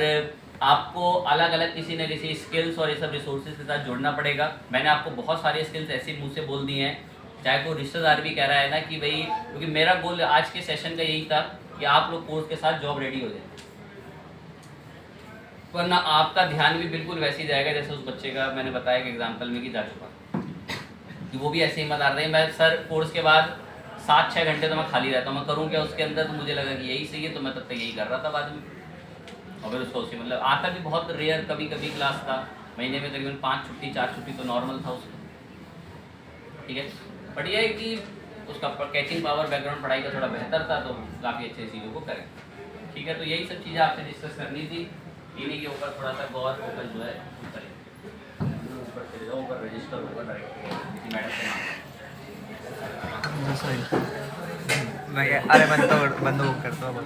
आपको अलग अलग किसी न किसी स्किल्स और ये सब रिसोर्सेज के साथ जुड़ना पड़ेगा। मैंने आपको बहुत सारे स्किल्स ऐसे मुँह से बोल दिए हैं, चाहे कोई रिश्तेदार भी कह रहा है ना कि भाई, क्योंकि मेरा गोल आज के सेशन का यही था कि आप लोग कोर्स के साथ जॉब रेडी हो जाए, वरना आपका ध्यान भी बिल्कुल वैसे ही जाएगा जैसे उस बच्चे का मैंने बताया कि एग्जाम्पल में कि जा चुका कि वो भी ऐसे ही मत आ रहे हैं। मैं सर कोर्स के बाद 7-6 घंटे तो मैं खाली रहता हूँ, मैं करूँ क्या उसके अंदर, तो मुझे लगा कि यही सही है, तो मैं तब तक यही कर रहा था बाद में। और फिर उसको उसी मतलब आता भी बहुत रेयर, कभी कभी क्लास था, महीने में करीबन 5 छुट्टी 4 छुट्टी तो नॉर्मल था उसका, ठीक है। बट यह है कि उसका कैचिंग पावर बैकग्राउंड पढ़ाई का थोड़ा बेहतर था, तो काफ़ी अच्छे चीज़ों को करें, ठीक है। तो यही सब चीज़ें आपसे डिस्कस करनी थी, इन्हीं के ऊपर थोड़ा सा गौर फोकस जो है करें। ऊपर चले जाओ, ऊपर रजिस्टर होगा डायरेक्ट किसी मैडम के नाम। अरे बंद करता हूँ।